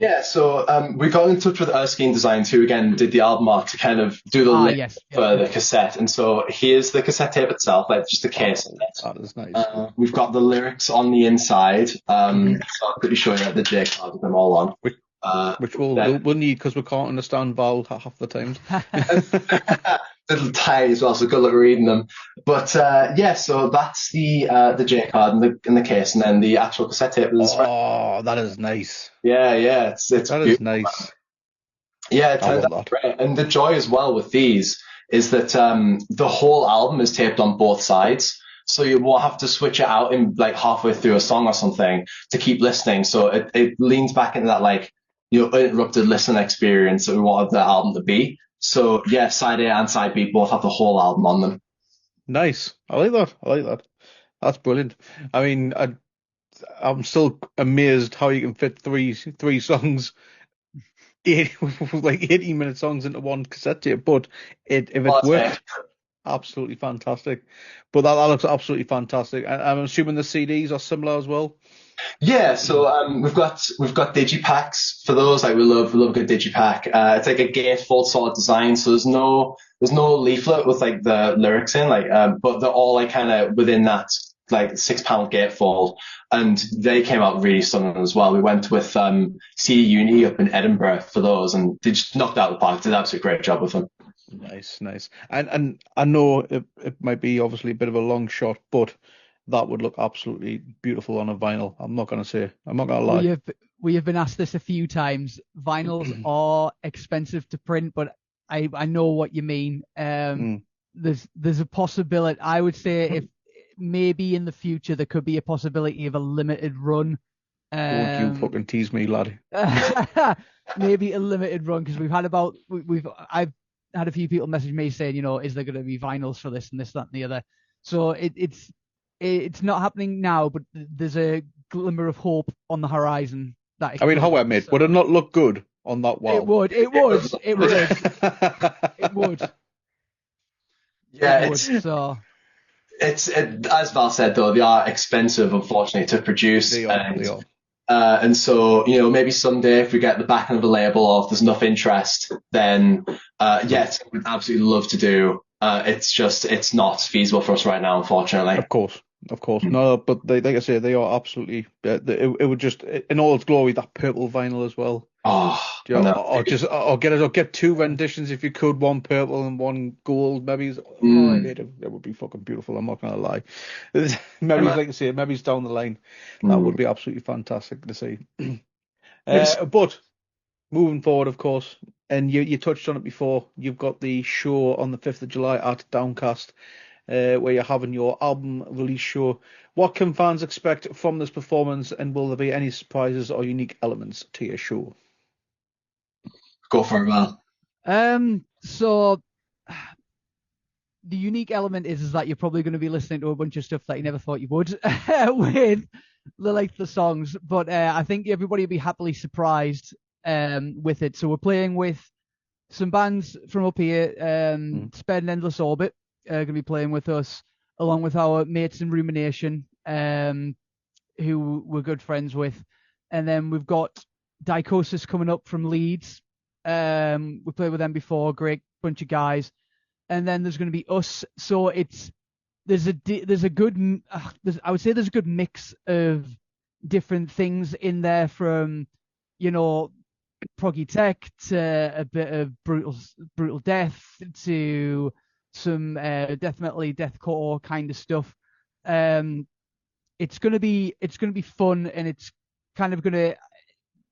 we got in touch with Erskine Designs, who again did the album art to kind of do the lip for the cassette. And so here's the cassette tape itself, like just the case of it. That is nice. We've got the lyrics on the inside. So I'll quickly show you the J card with them all on. Which we'll need because we can't understand Val half the time. Little tiny as well, so good luck reading them. But so that's the J card in the case, and then the actual cassette tape is that is nice. Yeah, it's that is nice. Yeah, it turned out great. And the joy as well with these is that the whole album is taped on both sides, so you won't have to switch it out in like halfway through a song or something to keep listening. So it leans back into that uninterrupted listen experience that we wanted the album to be. So yeah, side A and side B both have the whole album on them. Nice. I like that. That's brilliant. I mean, I'm still amazed how you can fit three songs, 18-minute songs into one cassette tape. But if it works, absolutely fantastic. But that looks absolutely fantastic. I'm assuming the CDs are similar as well. Yeah, so we've got digipacks for those. Like we love a good digipack. It's like a gatefold sort of design, so there's no leaflet with like the lyrics in, but they're all like kind of within that like 6-pound gatefold, and they came out really stunning as well. We went with CD Uni up in Edinburgh for those, and they just knocked out the park. Did an absolutely great job with them. Nice. And I know it might be obviously a bit of a long shot, but that would look absolutely beautiful on a vinyl. I'm not gonna lie. we have been asked this a few times. Vinyls are expensive to print, but I know what you mean. There's a possibility. I would say if maybe in the future there could be a possibility of a limited run. Don't you fucking tease me, lad. Maybe a limited run, because I've had a few people message me saying, is there going to be vinyls for this and this, that, and the other. So it's not happening now, but there's a glimmer of hope on the horizon. However, mate, would it not look good on that wall? It would. It would. Yeah, it's as Val said, though, they are expensive, unfortunately, to produce. They are. And so, maybe someday if we get the backing of a label or if there's enough interest, then yes, we'd absolutely love to do. It's not feasible for us right now, unfortunately. Of course. No, but like I say, they are absolutely. It would just, in all its glory, that purple vinyl as well. Oh, or get two renditions if you could, one purple and one gold. Maybe that would be fucking beautiful. I'm not gonna lie. Maybe like I say, maybe down the line. That would be absolutely fantastic to see. But moving forward, of course, and you touched on it before. You've got the show on the 5th of July at Downcast, where you're having your album release show. What can fans expect from this performance, and will there be any surprises or unique elements to your show? Go for it, Val. So the unique element is that you're probably going to be listening to a bunch of stuff that you never thought you would with the songs, but I think everybody will be happily surprised with it. So we're playing with some bands from up here. Sped and Endless Orbit going to be playing with us, along with our mates in Rumination, who we're good friends with. And then we've got Dichosis coming up from Leeds. We played with them before, great bunch of guys. And then there's going to be us. So there's a good mix of different things in there, from proggy tech to a bit of brutal death to some death metal, deathcore kind of stuff. It's gonna be fun, and it's kind of gonna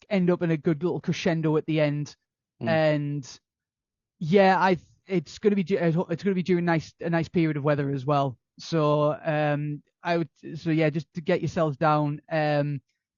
end up in a good little crescendo at the end. And yeah, it's gonna be during a nice period of weather as well. So just to get yourselves down,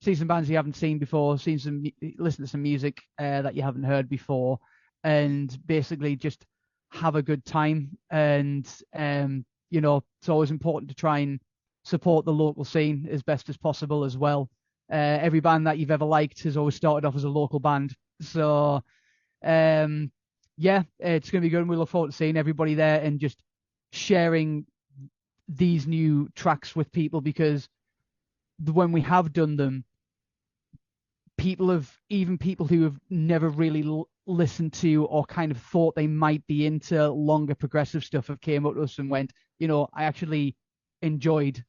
see some bands you haven't seen before, listen to some music that you haven't heard before, and basically just have a good time. And it's always important to try and support the local scene as best as possible as well. Every band that you've ever liked has always started off as a local band. So it's going to be good, and we look forward to seeing everybody there and just sharing these new tracks with people, because when we have done them, people who have never really listened to or kind of thought they might be into longer progressive stuff have came up to us and went, I actually enjoyed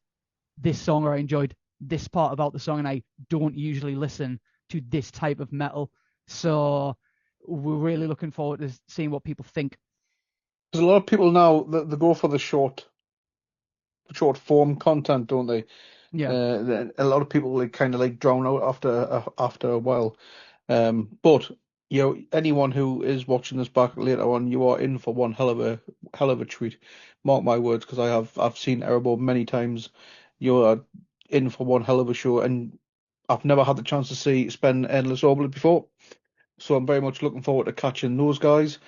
this song, or I enjoyed this part about the song, and I don't usually listen to this type of metal. So we're really looking forward to seeing what people think. There's a lot of people now that they go for the short form content, don't they? Yeah. A lot of people kind of drown out after a while. But anyone who is watching this back later on, you are in for one hell of a treat. Mark my words, because I've seen Erebor many times. You are in for one hell of a show, and I've never had the chance to see Spend Endless Orbit before, so I'm very much looking forward to catching those guys.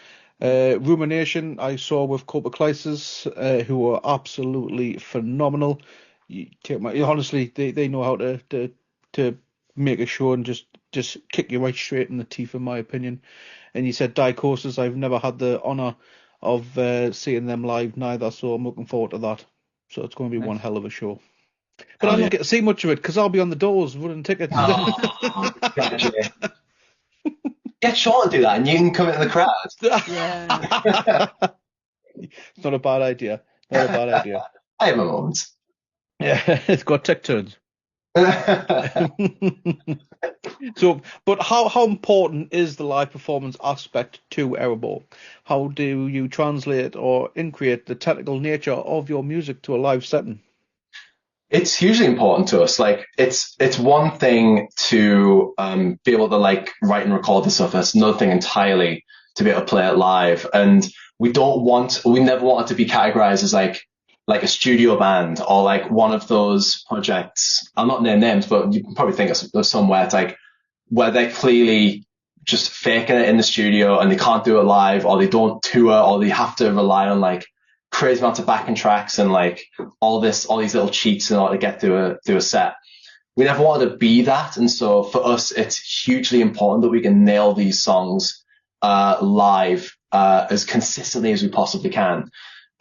Rumination I saw with Copaclysis, who are absolutely phenomenal. Honestly, they know how to make a show and just kick you right straight in the teeth, in my opinion. And you said Dichosis, I've never had the honour of seeing them live neither, so I'm looking forward to that. So it's going to be one hell of a show. But I don't get to see much of it because I'll be on the doors running tickets. Get Sean to do that and you can come into the crowd. Yeah. It's not a bad idea. I have my moments. Yeah, it's got tech turns. So, but how important is the live performance aspect to Erebor? How do you translate or increase the technical nature of your music to a live setting? It's hugely important to us. Like it's one thing to be able to like write and record the stuff. It's another thing entirely to be able to play it live. And we never want it to be categorized as like a studio band or like one of those projects. I'll not name names, but you can probably think of somewhere it's like where they're clearly just faking it in the studio and they can't do it live, or they don't tour, or they have to rely on like crazy amounts of backing tracks and like all these little cheats in order to get through a set. We never wanted to be that, and so for us, it's hugely important that we can nail these songs live as consistently as we possibly can,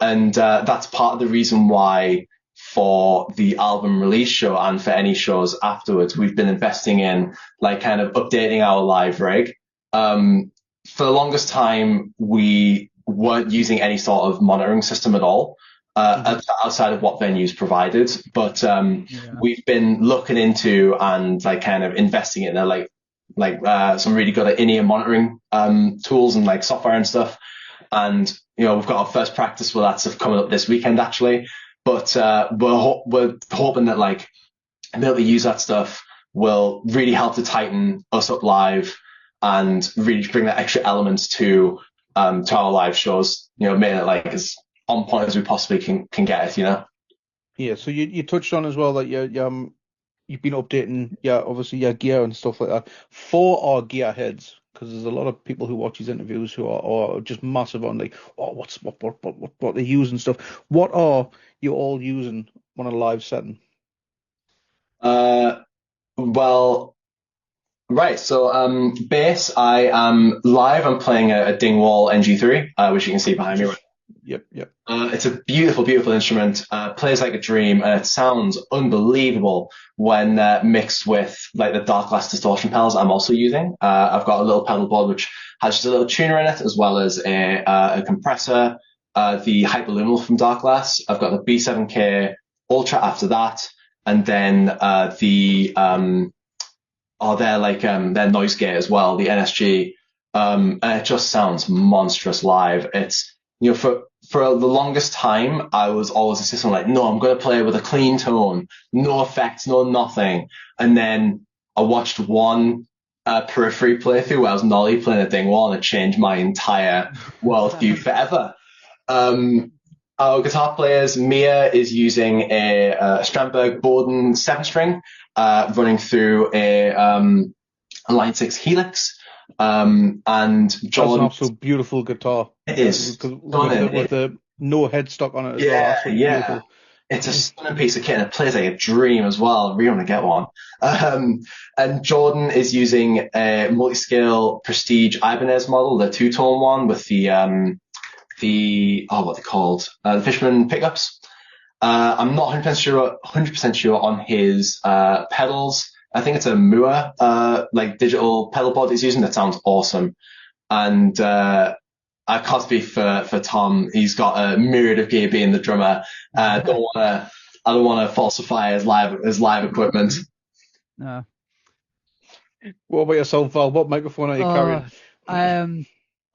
and that's part of the reason why for the album release show and for any shows afterwards, we've been investing in like kind of updating our live rig. For the longest time, we weren't using any sort of monitoring system at all, outside of what venues provided. But we've been looking into and like kind of investing in some really good in-ear monitoring tools and like software and stuff. And we've got our first practice with that stuff coming up this weekend actually. But we're hoping that like being able to use that stuff will really help to tighten us up live and really bring that extra element to our live shows, making it like as on point as we possibly can get it, Yeah, so you touched on as well that you've been updating, obviously your gear and stuff like that for our gear heads, because there's a lot of people who watch these interviews who are just massive on like, what they use and stuff. What are you all using on a live setting? Well, right. So, bass, I am live. I'm playing a Dingwall NG3, which you can see behind me. Yep. It's a beautiful, beautiful instrument. Plays like a dream, and it sounds unbelievable when mixed with like the Dark Glass distortion pedals I'm also using. I've got a little pedal board which has just a little tuner in it, as well as a compressor, the Hyperluminal from Dark Glass. I've got the B7K Ultra after that, and then their noise gate as well, the NSG. And it just sounds monstrous live. It's, for the longest time, I was always insisting like, no, I'm going to play with a clean tone, no effects, no nothing. And then I watched one Periphery playthrough where I was Nolly playing a Dingwall, and it changed my entire worldview forever. Our guitar players, Mia is using a Strandberg Borden 7-string, running through a Line 6 Helix. And Jordan, that's an absolute beautiful guitar. It is with the no headstock on it as well. Beautiful. It's a stunning piece of kit, and it plays like a dream as well. I really want to get one. And Jordan is using a multi-scale Prestige Ibanez model, the two-tone one with the what they called, the Fishman pickups. I'm not 100% sure on his pedals. I think it's a Mua like digital pedal board he's using. That sounds awesome. And I can't speak for Tom. He's got a myriad of gear being the drummer. I don't want to falsify his live equipment. No. What about yourself, Val? What microphone are you carrying?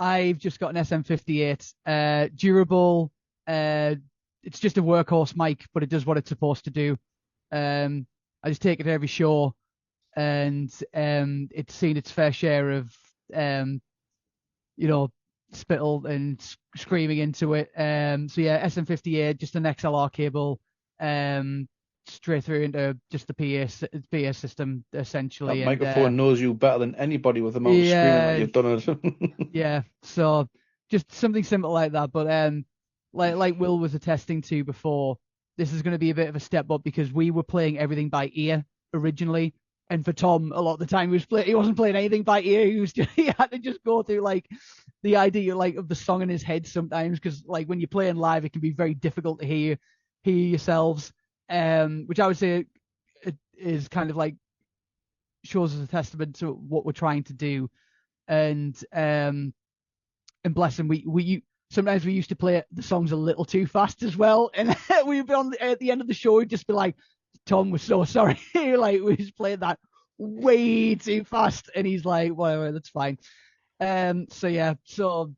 I've just got an SM58, durable. It's just a workhorse mic, but it does what it's supposed to do. I just take it to every show, and it's seen its fair share of, spittle and screaming into it. So yeah, SM58, just an XLR cable, straight through into just the PA system essentially. That microphone knows you better than anybody with the amount of screaming that you've done it. Yeah, so just something simple like that. But like Will was attesting to before, this is going to be a bit of a step up because we were playing everything by ear originally, and for Tom, a lot of the time he wasn't playing anything by ear. He had to just go through like the idea like of the song in his head sometimes, because like when you're playing live, it can be very difficult to hear yourselves. Which I would say it is kind of like shows as a testament to what we're trying to do, and bless him, we sometimes we used to play the songs a little too fast as well, and we'd be at the end of the show, we'd just be like, Tom, we're so sorry, like we just played that way too fast, and he's like, whatever, that's fine. So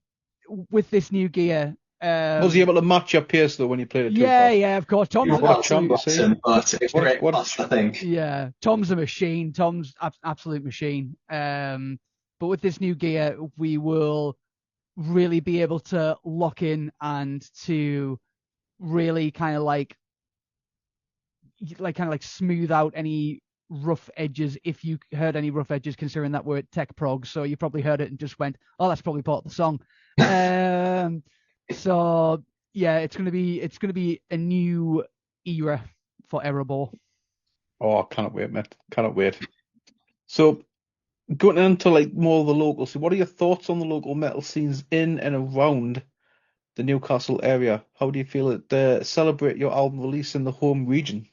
with this new gear, Was he able to match your pace though when you played it too Yeah, fast? yeah, of course. Tom's an What a absolute, champ, you see. But it's What a- great what a- pass, I think. yeah, Tom's a machine. Tom's absolute machine. But with this new gear, we will really be able to lock in and to really kind of like smooth out any rough edges, if you heard any rough edges, considering that we're at Tech Prog, so you probably heard it and just went, oh, that's probably part of the song. So yeah, it's gonna be a new era for Erebor. Oh, I cannot wait, mate. Cannot wait. So, going into like more of the local scene, what are your thoughts on the local metal scenes in and around the Newcastle area? How do you feel it celebrate your album release in the home region?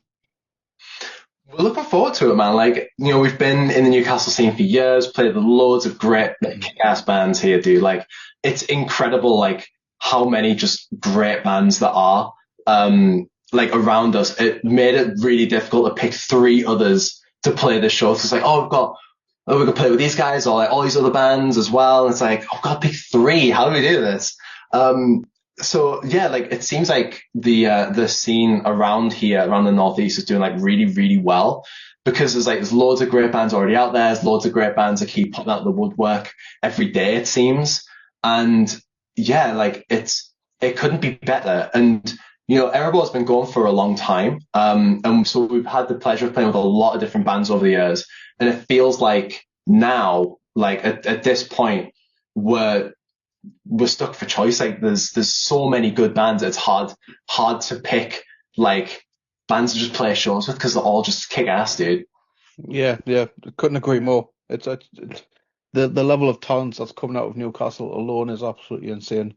We're looking forward to it, man. Like, we've been in the Newcastle scene for years, played with loads of great kick-ass bands here, dude. Like, it's incredible, like, how many just great bands there are, like, around us. It made it really difficult to pick 3 others to play the show. So it's like, we can play with these guys or like all these other bands as well. And it's like, oh, God, pick 3. How do we do this? So yeah, like it seems like the scene around here, around the Northeast, is doing like really, really well because there's loads of great bands already out there. There's loads of great bands that keep popping out the woodwork every day, it seems. And yeah, like it couldn't be better. And Erebor's been going for a long time. And so we've had the pleasure of playing with a lot of different bands over the years. And it feels like now, like at this point, we're stuck for choice. Like there's so many good bands. It's hard to pick like bands to just play shows with because they're all just kick ass, dude. Yeah, couldn't agree more. It's the level of talent that's coming out of Newcastle alone is absolutely insane.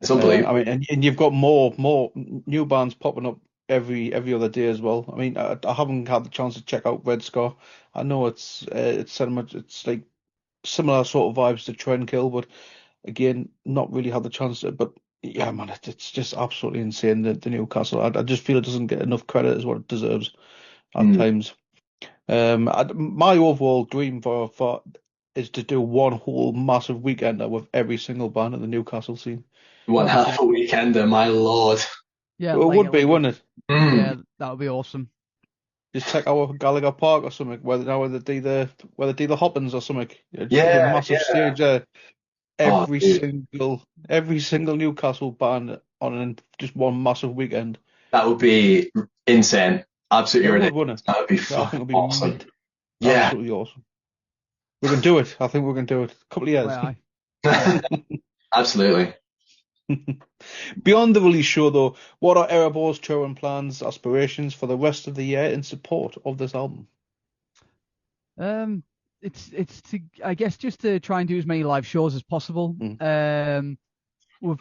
It's unbelievable. I mean, and you've got more new bands popping up every other day as well. I mean, I haven't had the chance to check out Red Scar. I know it's sentiment. It's like similar sort of vibes to Trendkill, but again, not really had the chance to. But yeah, man, it's just absolutely insane. The Newcastle. I just feel it doesn't get enough credit as what it deserves at times. My overall dream for is to do one whole massive weekender with every single band in the Newcastle scene. One half a weekender, my lord. Yeah, It would be, wouldn't it? Yeah, that would be awesome. Just check out Gallagher Park or something, whether they do the Hoppins or something. Just Yeah, a massive stage there. Dude. Every single Newcastle band on just one massive weekend. That would be insane. Absolutely ridiculous. Wouldn't it? That would be I think it'd be awesome. mint. Yeah. Absolutely awesome. We can do it. I think we can do it. A couple of years. Well, Absolutely. Beyond the release show, though, what are Erebor's touring plans, aspirations for the rest of the year in support of this album? It's to, I guess, just to try and do as many live shows as possible. We'll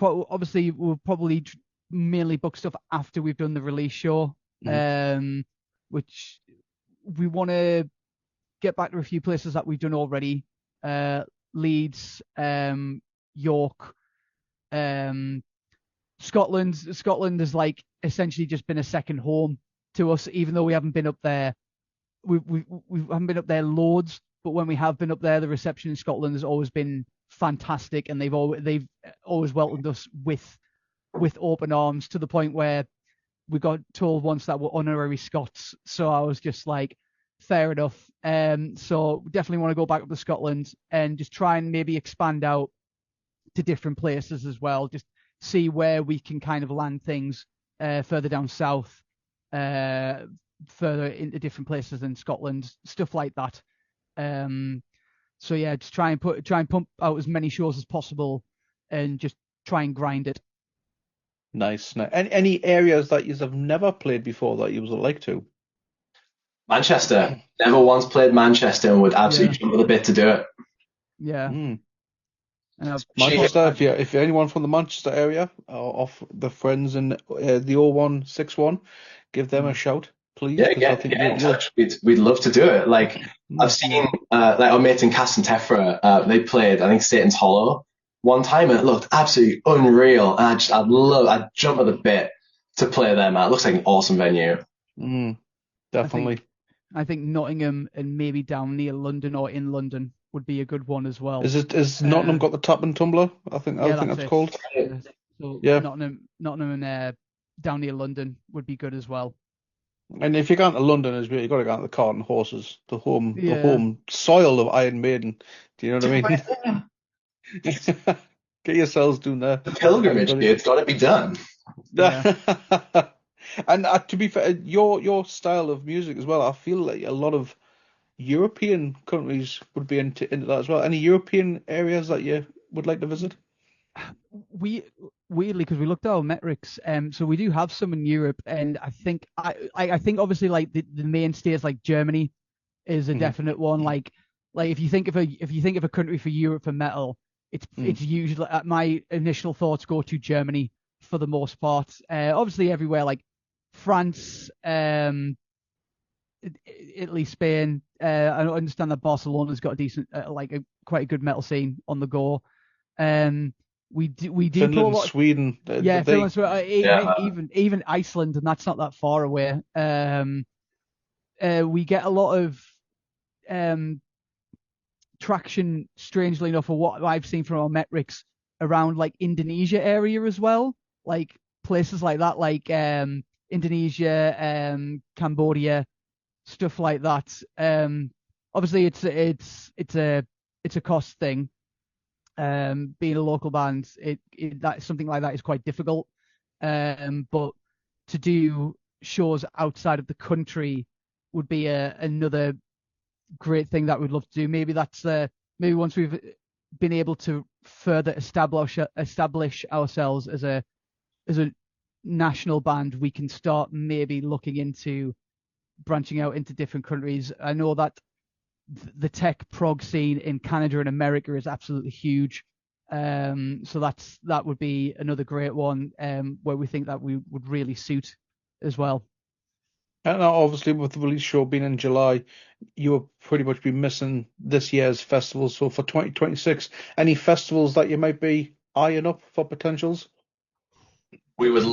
probably mainly book stuff after we've done the release show, which we want to get back to a few places that we've done already. Leeds, York, Scotland. Scotland has like essentially just been a second home to us, even though we haven't been up there. We haven't been up there loads, but when we have been up there, the reception in Scotland has always been fantastic, and they've always welcomed us with open arms, to the point where we got told once that we're honorary Scots. So I was just like, fair enough. So definitely want to go back up to Scotland and just try and maybe expand out to different places as well. Just see where we can kind of land things further down south, further into different places in Scotland, stuff like that. So yeah, just try and pump out as many shows as possible and just try and grind it. Nice. Any areas that you have never played before that you would like to? Manchester. Never once played Manchester and would absolutely jump at the bit to do it. Yeah. Manchester, if you're anyone from the Manchester area or off the friends in the 0161, give them a shout, please. We'd love to do it. Like I've seen like our mates in Castle Tefra, they played, I think, Satan's Hollow one time, and it looked absolutely unreal. And I'd jump at the bit to play there, man. It looks like an awesome venue. Definitely. I think Nottingham and maybe down near London or in London would be a good one as well. Is Nottingham got the Tap and Tumbler? I think that's called. So Yeah. Nottingham and down near London would be good as well. And if you're going to London as well, you got to go on the cart and horses, the Yeah. home soil of Iron Maiden. Do you know what I mean? Get yourselves doing that. The pilgrimage, it's got to be done. Yeah. And to be fair, your style of music as well, I feel like a lot of European countries would be into that as well. Any European areas that you would like to visit? We weirdly, because we looked at our metrics, so we do have some in Europe, and I think I think obviously like the mainstays like Germany is a definite one. Like if you think of a country for Europe for metal, it's usually my initial thoughts go to Germany for the most part. Obviously everywhere like France, Italy, Spain. I understand that Barcelona's got a decent quite a good metal scene on the go. We do Finland, Sweden. Finland, even Iceland, and that's not that far away. We get a lot of traction, strangely enough, for what I've seen from our metrics around like Indonesia area as well, like places like that, like Indonesia, Cambodia, stuff like that. Obviously, it's a cost thing. Being a local band, that something like that is quite difficult. But to do shows outside of the country would be another great thing that we'd love to do. Maybe that's maybe once we've been able to further establish ourselves as a national band, we can start maybe looking into branching out into different countries. I know that the tech prog scene in Canada and America is absolutely huge. So that would be another great one where we think that we would really suit as well. And obviously, with the release show being in July, you will pretty much be missing this year's festivals. So for 2026, any festivals that you might be eyeing up for potentials? We would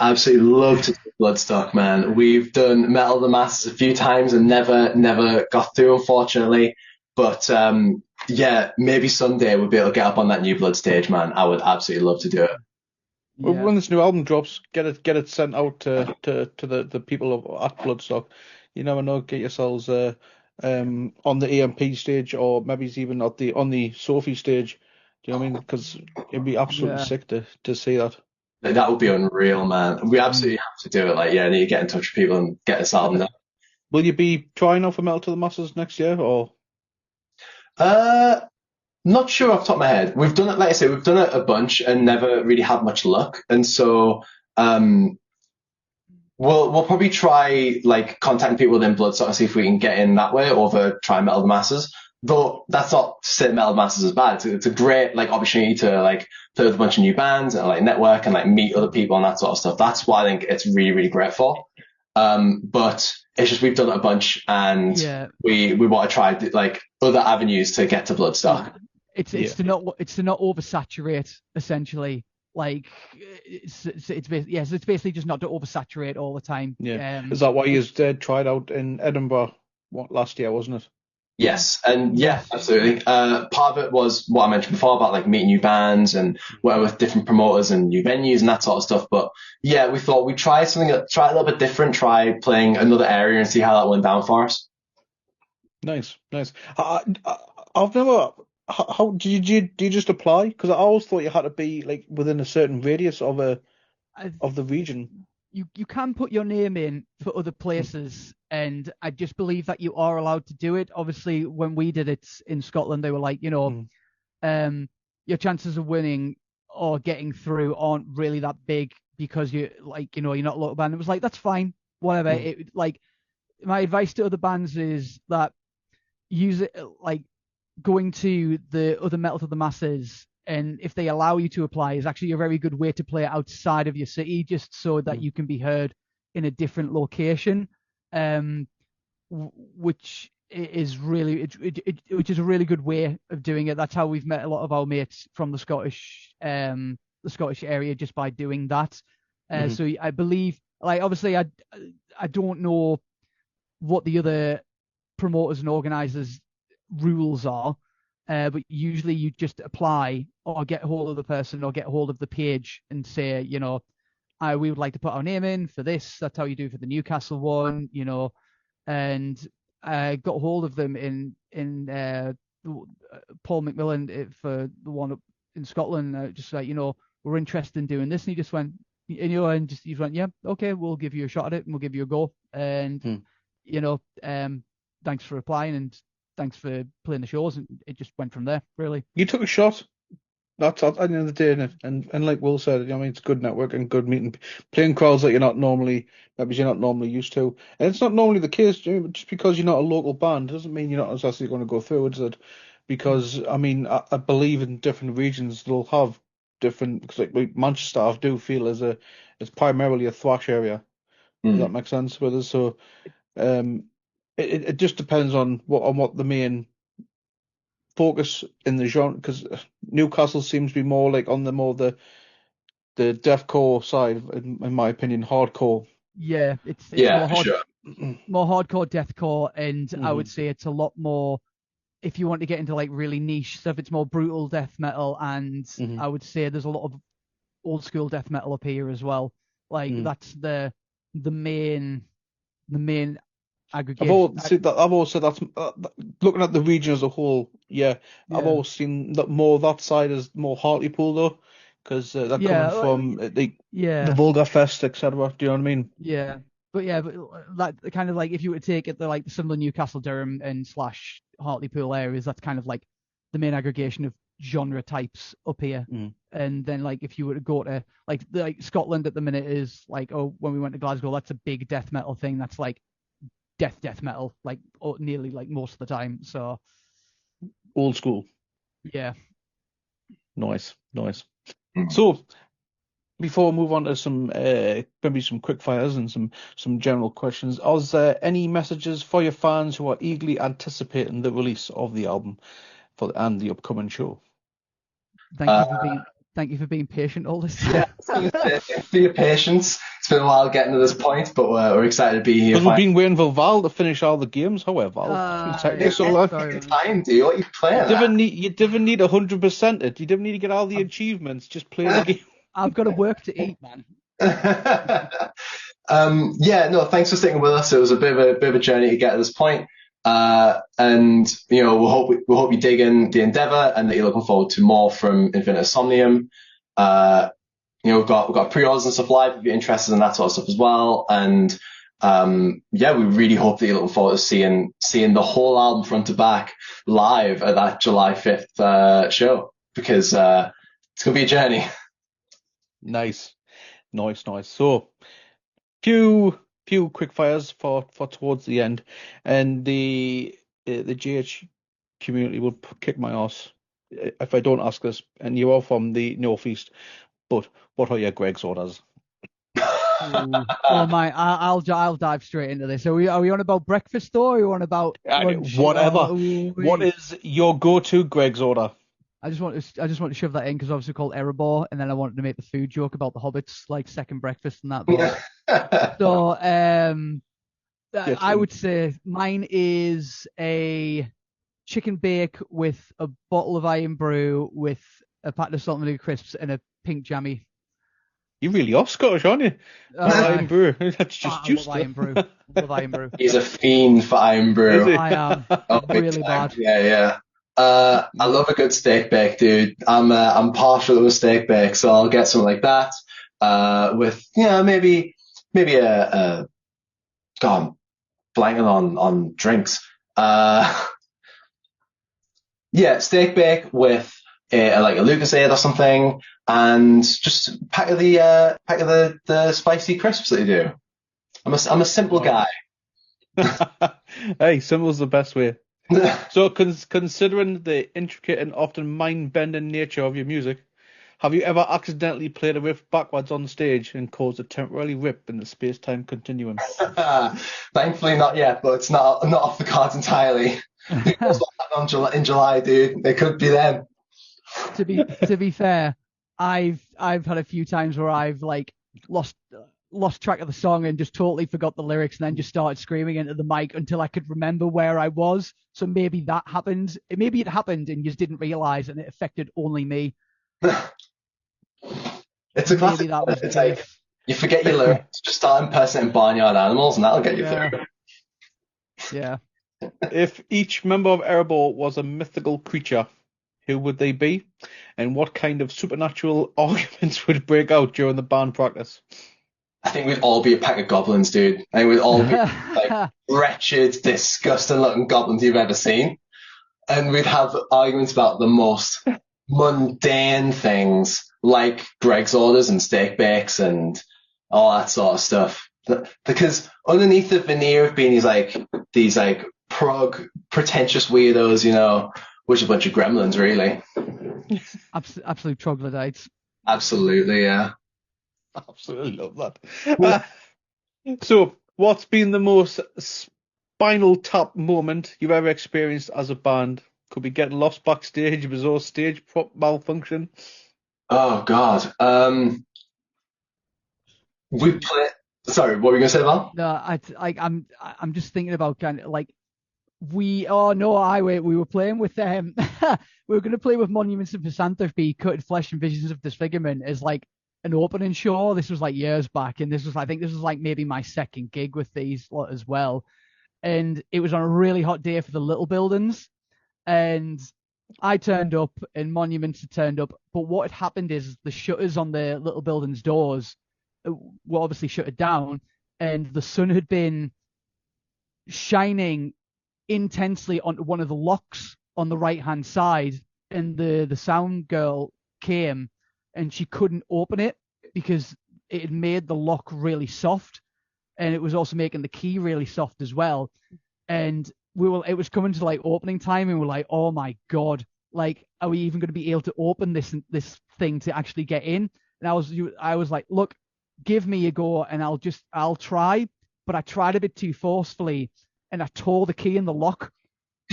absolutely love to do Bloodstock, man. We've done Metal of the Masses a few times and never got through, unfortunately. But yeah, maybe someday we'll be able to get up on that New Blood stage, man. I would absolutely love to do it. Well, when this new album drops, get it sent out to the people at Bloodstock. You never know, get yourselves on the EMP stage, or maybe it's even on the Sophie stage. Do you know what I mean? Because it'd be absolutely sick to see that. Like, that would be unreal, man. We absolutely have to do it. Like, yeah, I need to get in touch with people and get this album done. Will you be trying out for Metal to the Masses next year, or? Not sure off the top of my head. We've done it, like I say, we've done it a bunch and never really had much luck. And so, we'll probably try like contacting people within Bloodstock and see if we can get in that way over try Metal of the Masses. Though that's not to say Metal of the Masses is bad. It's a great like opportunity to like play with a bunch of new bands and like network and like meet other people and that sort of stuff. That's why I think it's really, really great for. But it's just we've done it a bunch and we want to try like other avenues to get to Bloodstock. It's to not oversaturate essentially. Like it's basically just not to oversaturate all the time. Yeah, is that why you tried out in Edinburgh last year, wasn't it? Yes, and yeah, absolutely. Part of it was what I mentioned before about like meeting new bands and working with different promoters and new venues and that sort of stuff. But yeah, we thought we'd try a little bit different, try playing another area and see how that went down for us. Nice. I've never. How do you just apply? Because I always thought you had to be like within a certain radius of the region. You can put your name in for other places, and I just believe that you are allowed to do it. Obviously, when we did it in Scotland, they were like, your chances of winning or getting through aren't really that big because you're not a local band. It was like, that's fine, whatever. Like, my advice to other bands is that use it like going to the other Metal to the Masses, and if they allow you to apply, is actually a very good way to play outside of your city, just so that you can be heard in a different location, which is really which is a really good way of doing it. That's how we've met a lot of our mates from the Scottish area, just by doing that. So I believe, like, obviously I don't know what the other promoters and organizers rules are, But usually you just apply or get hold of the person or get hold of the page and say, we would like to put our name in for this. That's how you do for the Newcastle one, and got hold of them in Paul McMillan for the one up in Scotland. Just like, we're interested in doing this, and he just went, he went, yeah, okay, we'll give you a shot at it and we'll give you a go. And thanks for applying and thanks for playing the shows, and it just went from there. Really, you took a shot. That's at the end of the day, and like Will said, it's good networking, good meeting, playing crowds that you're not normally used to, and it's not normally the case. Just because you're not a local band doesn't mean you're not necessarily going to go through it. Because I believe in different regions they'll have different. Because like Manchester, I do feel is primarily a thrash area. Does that make sense with us? So, it just depends on what the main focus in the genre, because Newcastle seems to be more like on the deathcore side, in my opinion, hardcore. Yeah, it's more hardcore deathcore, and I would say it's a lot more. If you want to get into like really niche stuff, it's more brutal death metal, and I would say there's a lot of old school death metal up here as well. Like that's the main aggregation. I've always said that's looking at the region as a whole. Yeah, I've always seen that more that side is more Hartlepool though, because that coming from the Vulgar Fest, etc. Do you know what I mean? Yeah, but that kind of like if you were to take it, the similar Newcastle, Durham, and / Hartlepool areas, that's kind of like the main aggregation of genre types up here. And then like if you were to go to like Scotland at the minute is like, when we went to Glasgow, that's a big death metal thing. That's like death metal, like nearly like most of the time. So old school. Yeah. Nice. So before we move on to some maybe some quick fires and some general questions, are there any messages for your fans who are eagerly anticipating the release of the album and the upcoming show? Thank you for being patient all this time. Yeah, for your patience. It's been a while getting to this point, but we're excited to be here. Because we've been waiting for Val to finish all the games. However, time, do you? What are you playing? You didn't need 100% it. You didn't need to get all the achievements. Just play the game. I've got to work to eat, man. Thanks for sticking with us. It was a bit of a journey to get to this point. And we hope you dig in the Endeavour and that you're looking forward to more from Infinitus Somnium. We've got pre-orders and stuff live if you're interested in that sort of stuff as well. And we really hope that you're looking forward to seeing the whole album front to back live at that July 5th show, because it's gonna be a journey. Nice. So, few quick fires for towards the end, and the GH community will kick my ass if I don't ask this. And you are from the northeast, but what are your Greg's orders? Oh my! I'll dive straight into this. Are we on about breakfast or are we on about lunch? Whatever. What is your go-to Greg's order? I just want to shove that in because obviously called Erebor, and then I wanted to make the food joke about the hobbits, like second breakfast and that. So I would say mine is a chicken bake with a bottle of Iron Brew with a packet of salt and vinegar crisps and a pink jammy. You really are Scottish, aren't you? Iron Brew. That's just juice. I love Iron Brew. He's a fiend for Iron Brew. I am. Really bad. Yeah. I love a good steak bake, dude. I'm partial to a steak bake, so I'll get something like that. With maybe a God, I'm blanking on drinks. Steak bake with like a Lucasade or something, and just pack of the spicy crisps that you do. I'm a simple guy. Hey, simple's the best way. So, considering the intricate and often mind-bending nature of your music, have you ever accidentally played a riff backwards on stage and caused a temporary rip in the space-time continuum? Thankfully, not yet, but it's not off the cards entirely. What's happening in July, dude? It could be them. To be fair, I've had a few times where I've like lost lost track of the song and just totally forgot the lyrics, and then just started screaming into the mic until I could remember where I was. So maybe that happened. Maybe it happened and you just didn't realize, and it affected only me. It's a classic. Maybe that was It's the like case. you forget your lyrics, just start impersonating barnyard animals, and that'll get you Yeah. through. Yeah. If each member of Erebor was a mythical creature, who would they be? And what kind of supernatural arguments would break out during the band practice? I think we'd all be a pack of goblins, dude. I think we'd all be like wretched, disgusting-looking goblins you've ever seen, and we'd have arguments about the most mundane things, like Greg's orders and steak bakes and all that sort of stuff. Because underneath the veneer of being these prog pretentious weirdos, we're just a bunch of gremlins, really. Absolute troglodytes. Absolutely, yeah. Absolutely love that. So, what's been the most Spinal Tap moment you've ever experienced as a band? Could be getting lost backstage, bizarre stage prop malfunction. Oh God. We play. Sorry, what were you gonna say, Val? No, I'm just thinking about kind of like we were playing with we were going to play with Monuments of Misanthropy, Cutted Flesh and Visions of Disfigurement as like an opening show. This was like years back, and I think this was like maybe my second gig with these lot as well. And it was on a really hot day for the Little Buildings, and I turned up and Monuments had turned up. But what had happened is the shutters on the Little Buildings doors were obviously shuttered down, and the sun had been shining intensely onto one of the locks on the right hand side, and the sound girl came and she couldn't open it because it had made the lock really soft, and it was also making the key really soft as well. And it was coming to like opening time, and we're like, oh my God, like, are we even going to be able to open this thing to actually get in? And I was like, look, give me a go and I'll try. But I tried a bit too forcefully, and I tore the key in the lock,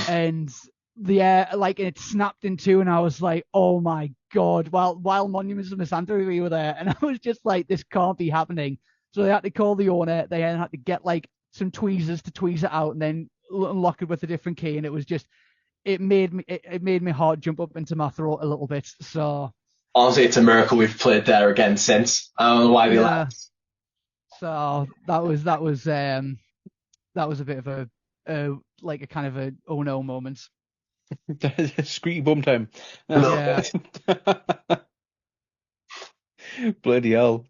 and it snapped in two, and I was like, oh my God, while Monuments of Misanthropy were there, and I was just like, this can't be happening. So they had to call the owner, they had to get like some tweezers to tweeze it out and then unlock it with a different key, and it was just, it made me heart jump up into my throat a little bit. So honestly, it's a miracle we've played there again since. I don't know why we left. So that was a bit of a kind of a oh no moment. Squeaky bum time. Yeah. Bloody hell.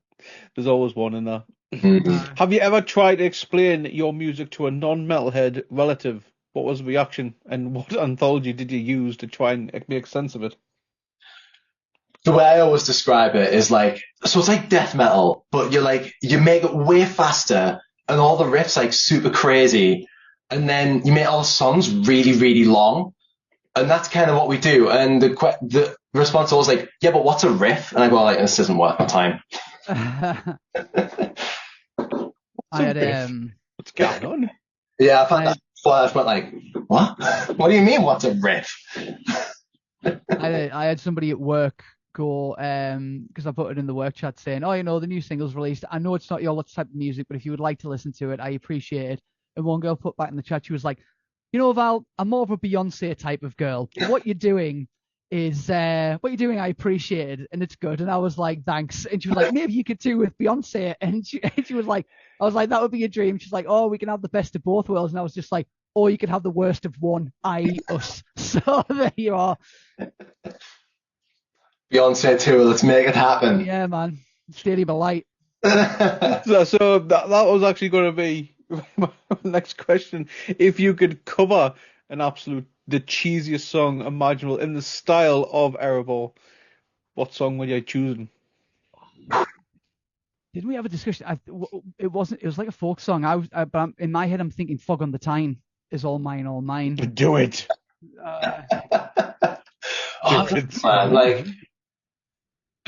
There's always one in there. Mm-hmm. Have you ever tried to explain your music to a non-metalhead relative? What was the reaction, and what anthology did you use to try and make sense of it? The way I always describe it is like, so it's like death metal, but you make it way faster, and all the riffs like super crazy, and then you make all the songs really, really long, and that's kind of what we do. And the response was like, yeah, but what's a riff? And I go like, this isn't worth my time. What's going on? Yeah, I found that before. I went like, what? What do you mean? What's a riff? I had somebody at work go, because I put it in the work chat saying, oh, the new single's released. I know it's not your type of music, but if you would like to listen to it, I appreciate it. And one girl put back in the chat, she was like, Val, I'm more of a Beyonce type of girl. What you're doing, I appreciate it, and it's good. And I was like, thanks. And she was like, maybe you could do with Beyonce. And she was like, I was like, that would be a dream. She's like, oh, we can have the best of both worlds. And I was just like, or you could have the worst of one, i.e. us. So there you are. Beyonce tour, let's make it happen. Yeah, man. Stadium of Light. So that was actually going to be my next question. If you could cover the cheesiest song imaginable in the style of Erebor, what song would you choose? Didn't we have a discussion? It was like a folk song. But in my head, I'm thinking Fog on the Tyne is All Mine, All Mine. Do it. Man, like,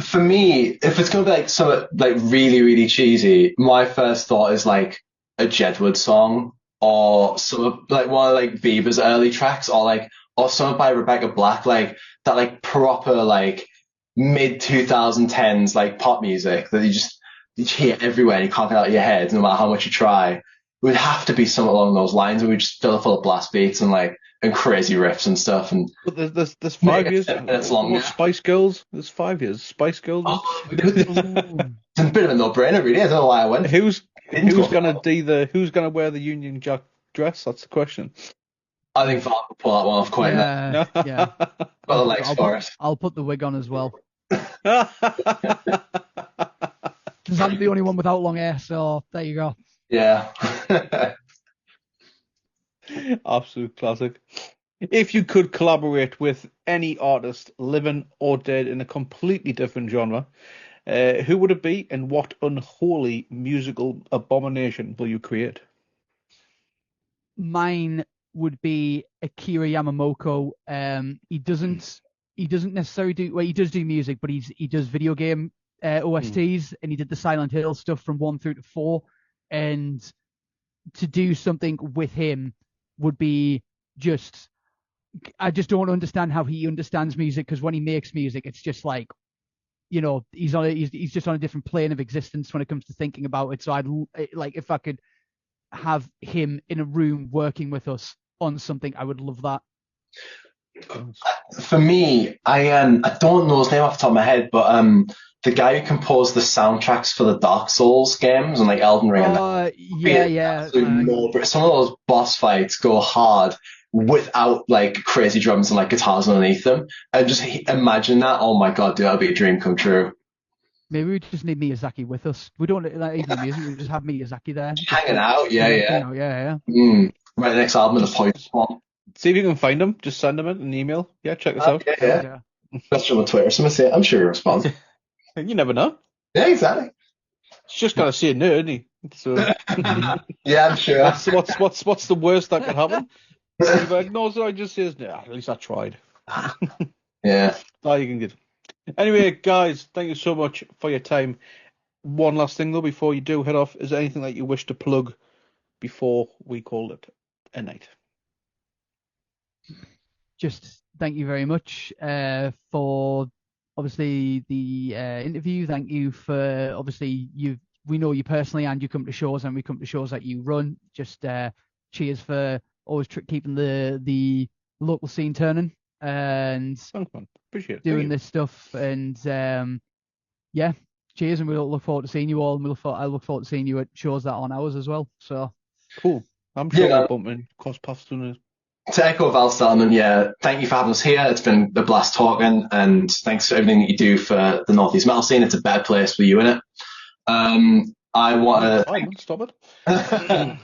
for me, if it's going to be like something like really, really cheesy, my first thought is like a Jedward song, or some of like one of like Bieber's early tracks, or something by Rebecca Black, like that like proper like mid 2010s like pop music that hear everywhere and you can't get it out of your head, no matter how much you try. It would have to be something along those lines, and we just fill it full of blast beats and crazy riffs and stuff. And But there's 5 years. It's longer. What, Spice Girls? There's 5 years. Spice Girls. Oh, it's a bit of a no-brainer, really. I don't know why I went. Who's gonna wear the Union Jack dress? That's the question. I think Val will pull that one off quite Yeah. Got the legs for it. I'll put the wig on as well. Because I'm the only one without long hair, so there you go. Yeah. Absolute classic. If you could collaborate with any artist, living or dead, in a completely different genre, who would it be, and what unholy musical abomination will you create? Mine would be Akira Yamamoto. He doesn't necessarily do, well, he does do music, but he does video game OSTs, and he did the Silent Hill stuff from 1 through to 4. And to do something with him would be just, I just don't understand how he understands music, because when he makes music, it's just like, you know, he's just on a different plane of existence when it comes to thinking about it. So I'd like, if I could have him in a room working with us on something, I would love that. For me, I don't know his name off the top of my head, but the guy who composed the soundtracks for the Dark Souls games and like Elden Ring. Some of those boss fights go hard without like crazy drums and like guitars underneath them. And just imagine that. Oh my god, dude, that'd be a dream come true. Maybe we just need Miyazaki with us. We don't like even music. We just have Miyazaki there, hanging out. Yeah. Right, the next album, the Poison one. See if you can find him. Just send him an email. Yeah, check this out. Yeah. Message him on Twitter. Somebody say it. I'm sure he'll respond. You never know. Yeah, exactly. He's just got to see a nerd, isn't he? So yeah, I'm sure. What's the worst that could happen? He's like, no, so I just says, nah, at least I tried. Yeah. All you can get. Anyway, guys, thank you so much for your time. One last thing though, before you do head off, is there anything that you wish to plug before we call it a night? Just thank you very much for obviously the interview. Thank you for obviously we know you personally, and you come to shows, and we come to shows that you run. Just cheers for always keeping the local scene turning, and thanks, man. Appreciate it. Doing this stuff. And yeah, cheers, and we look forward to seeing you all, and I look forward to seeing you at shows that are on ours as well. So cool. I'm sure we'll bump in cross paths soon. To echo Val's statement, yeah, thank you for having us here. It's been a blast talking, and thanks for everything that you do for the Northeast metal scene. It's a better place with you in it. I want to stop it. I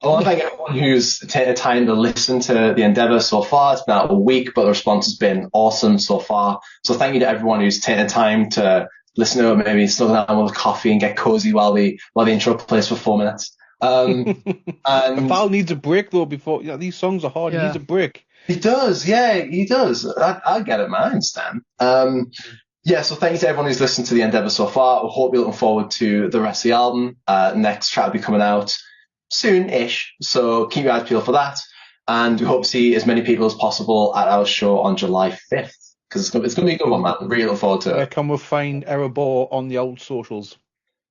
want to thank everyone who's taken the time to listen to the Endeavour so far. It's been about a week, but the response has been awesome so far. So thank you to everyone who's taken the time to listen to it, maybe snuggle down with a coffee and get cozy while the intro plays for 4 minutes. And Val needs a break though. Before these songs are hard. Yeah. He needs a break. He does. Yeah, he does. I get it, man. I understand. Yeah, so thank you to everyone who's listened to the Endeavour so far. We hope you're looking forward to the rest of the album. Next track will be coming out soon-ish, so keep your eyes peeled for that. And we hope to see as many people as possible at our show on July 5th, because it's going to be a good one, man. Really look forward to it. Where can we find Erebor on the old socials?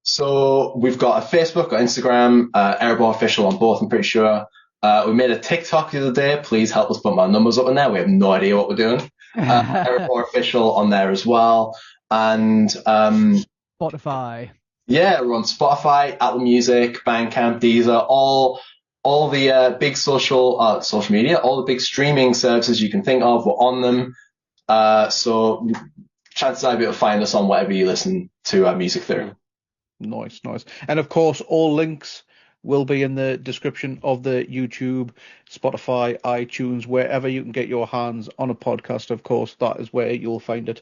So we've got a Facebook or Instagram, Erebor Official on both, I'm pretty sure. We made a TikTok the other day. Please help us put our numbers up in there. We have no idea what we're doing. Erebor Official on there as well. And Spotify. Yeah, we're on Spotify, Apple Music, Bandcamp, Deezer, all the big social media, all the big streaming services you can think of, we're on them. So chances are you'll be able to find us on whatever you listen to music through. Nice. And of course, all links will be in the description of the YouTube, Spotify, iTunes, wherever you can get your hands on a podcast. Of course, that is where you'll find it.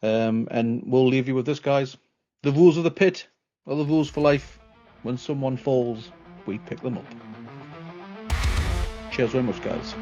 And we'll leave you with this, guys. The rules of the pit are the rules for life. When someone falls, we pick them up. Cheers very much, guys.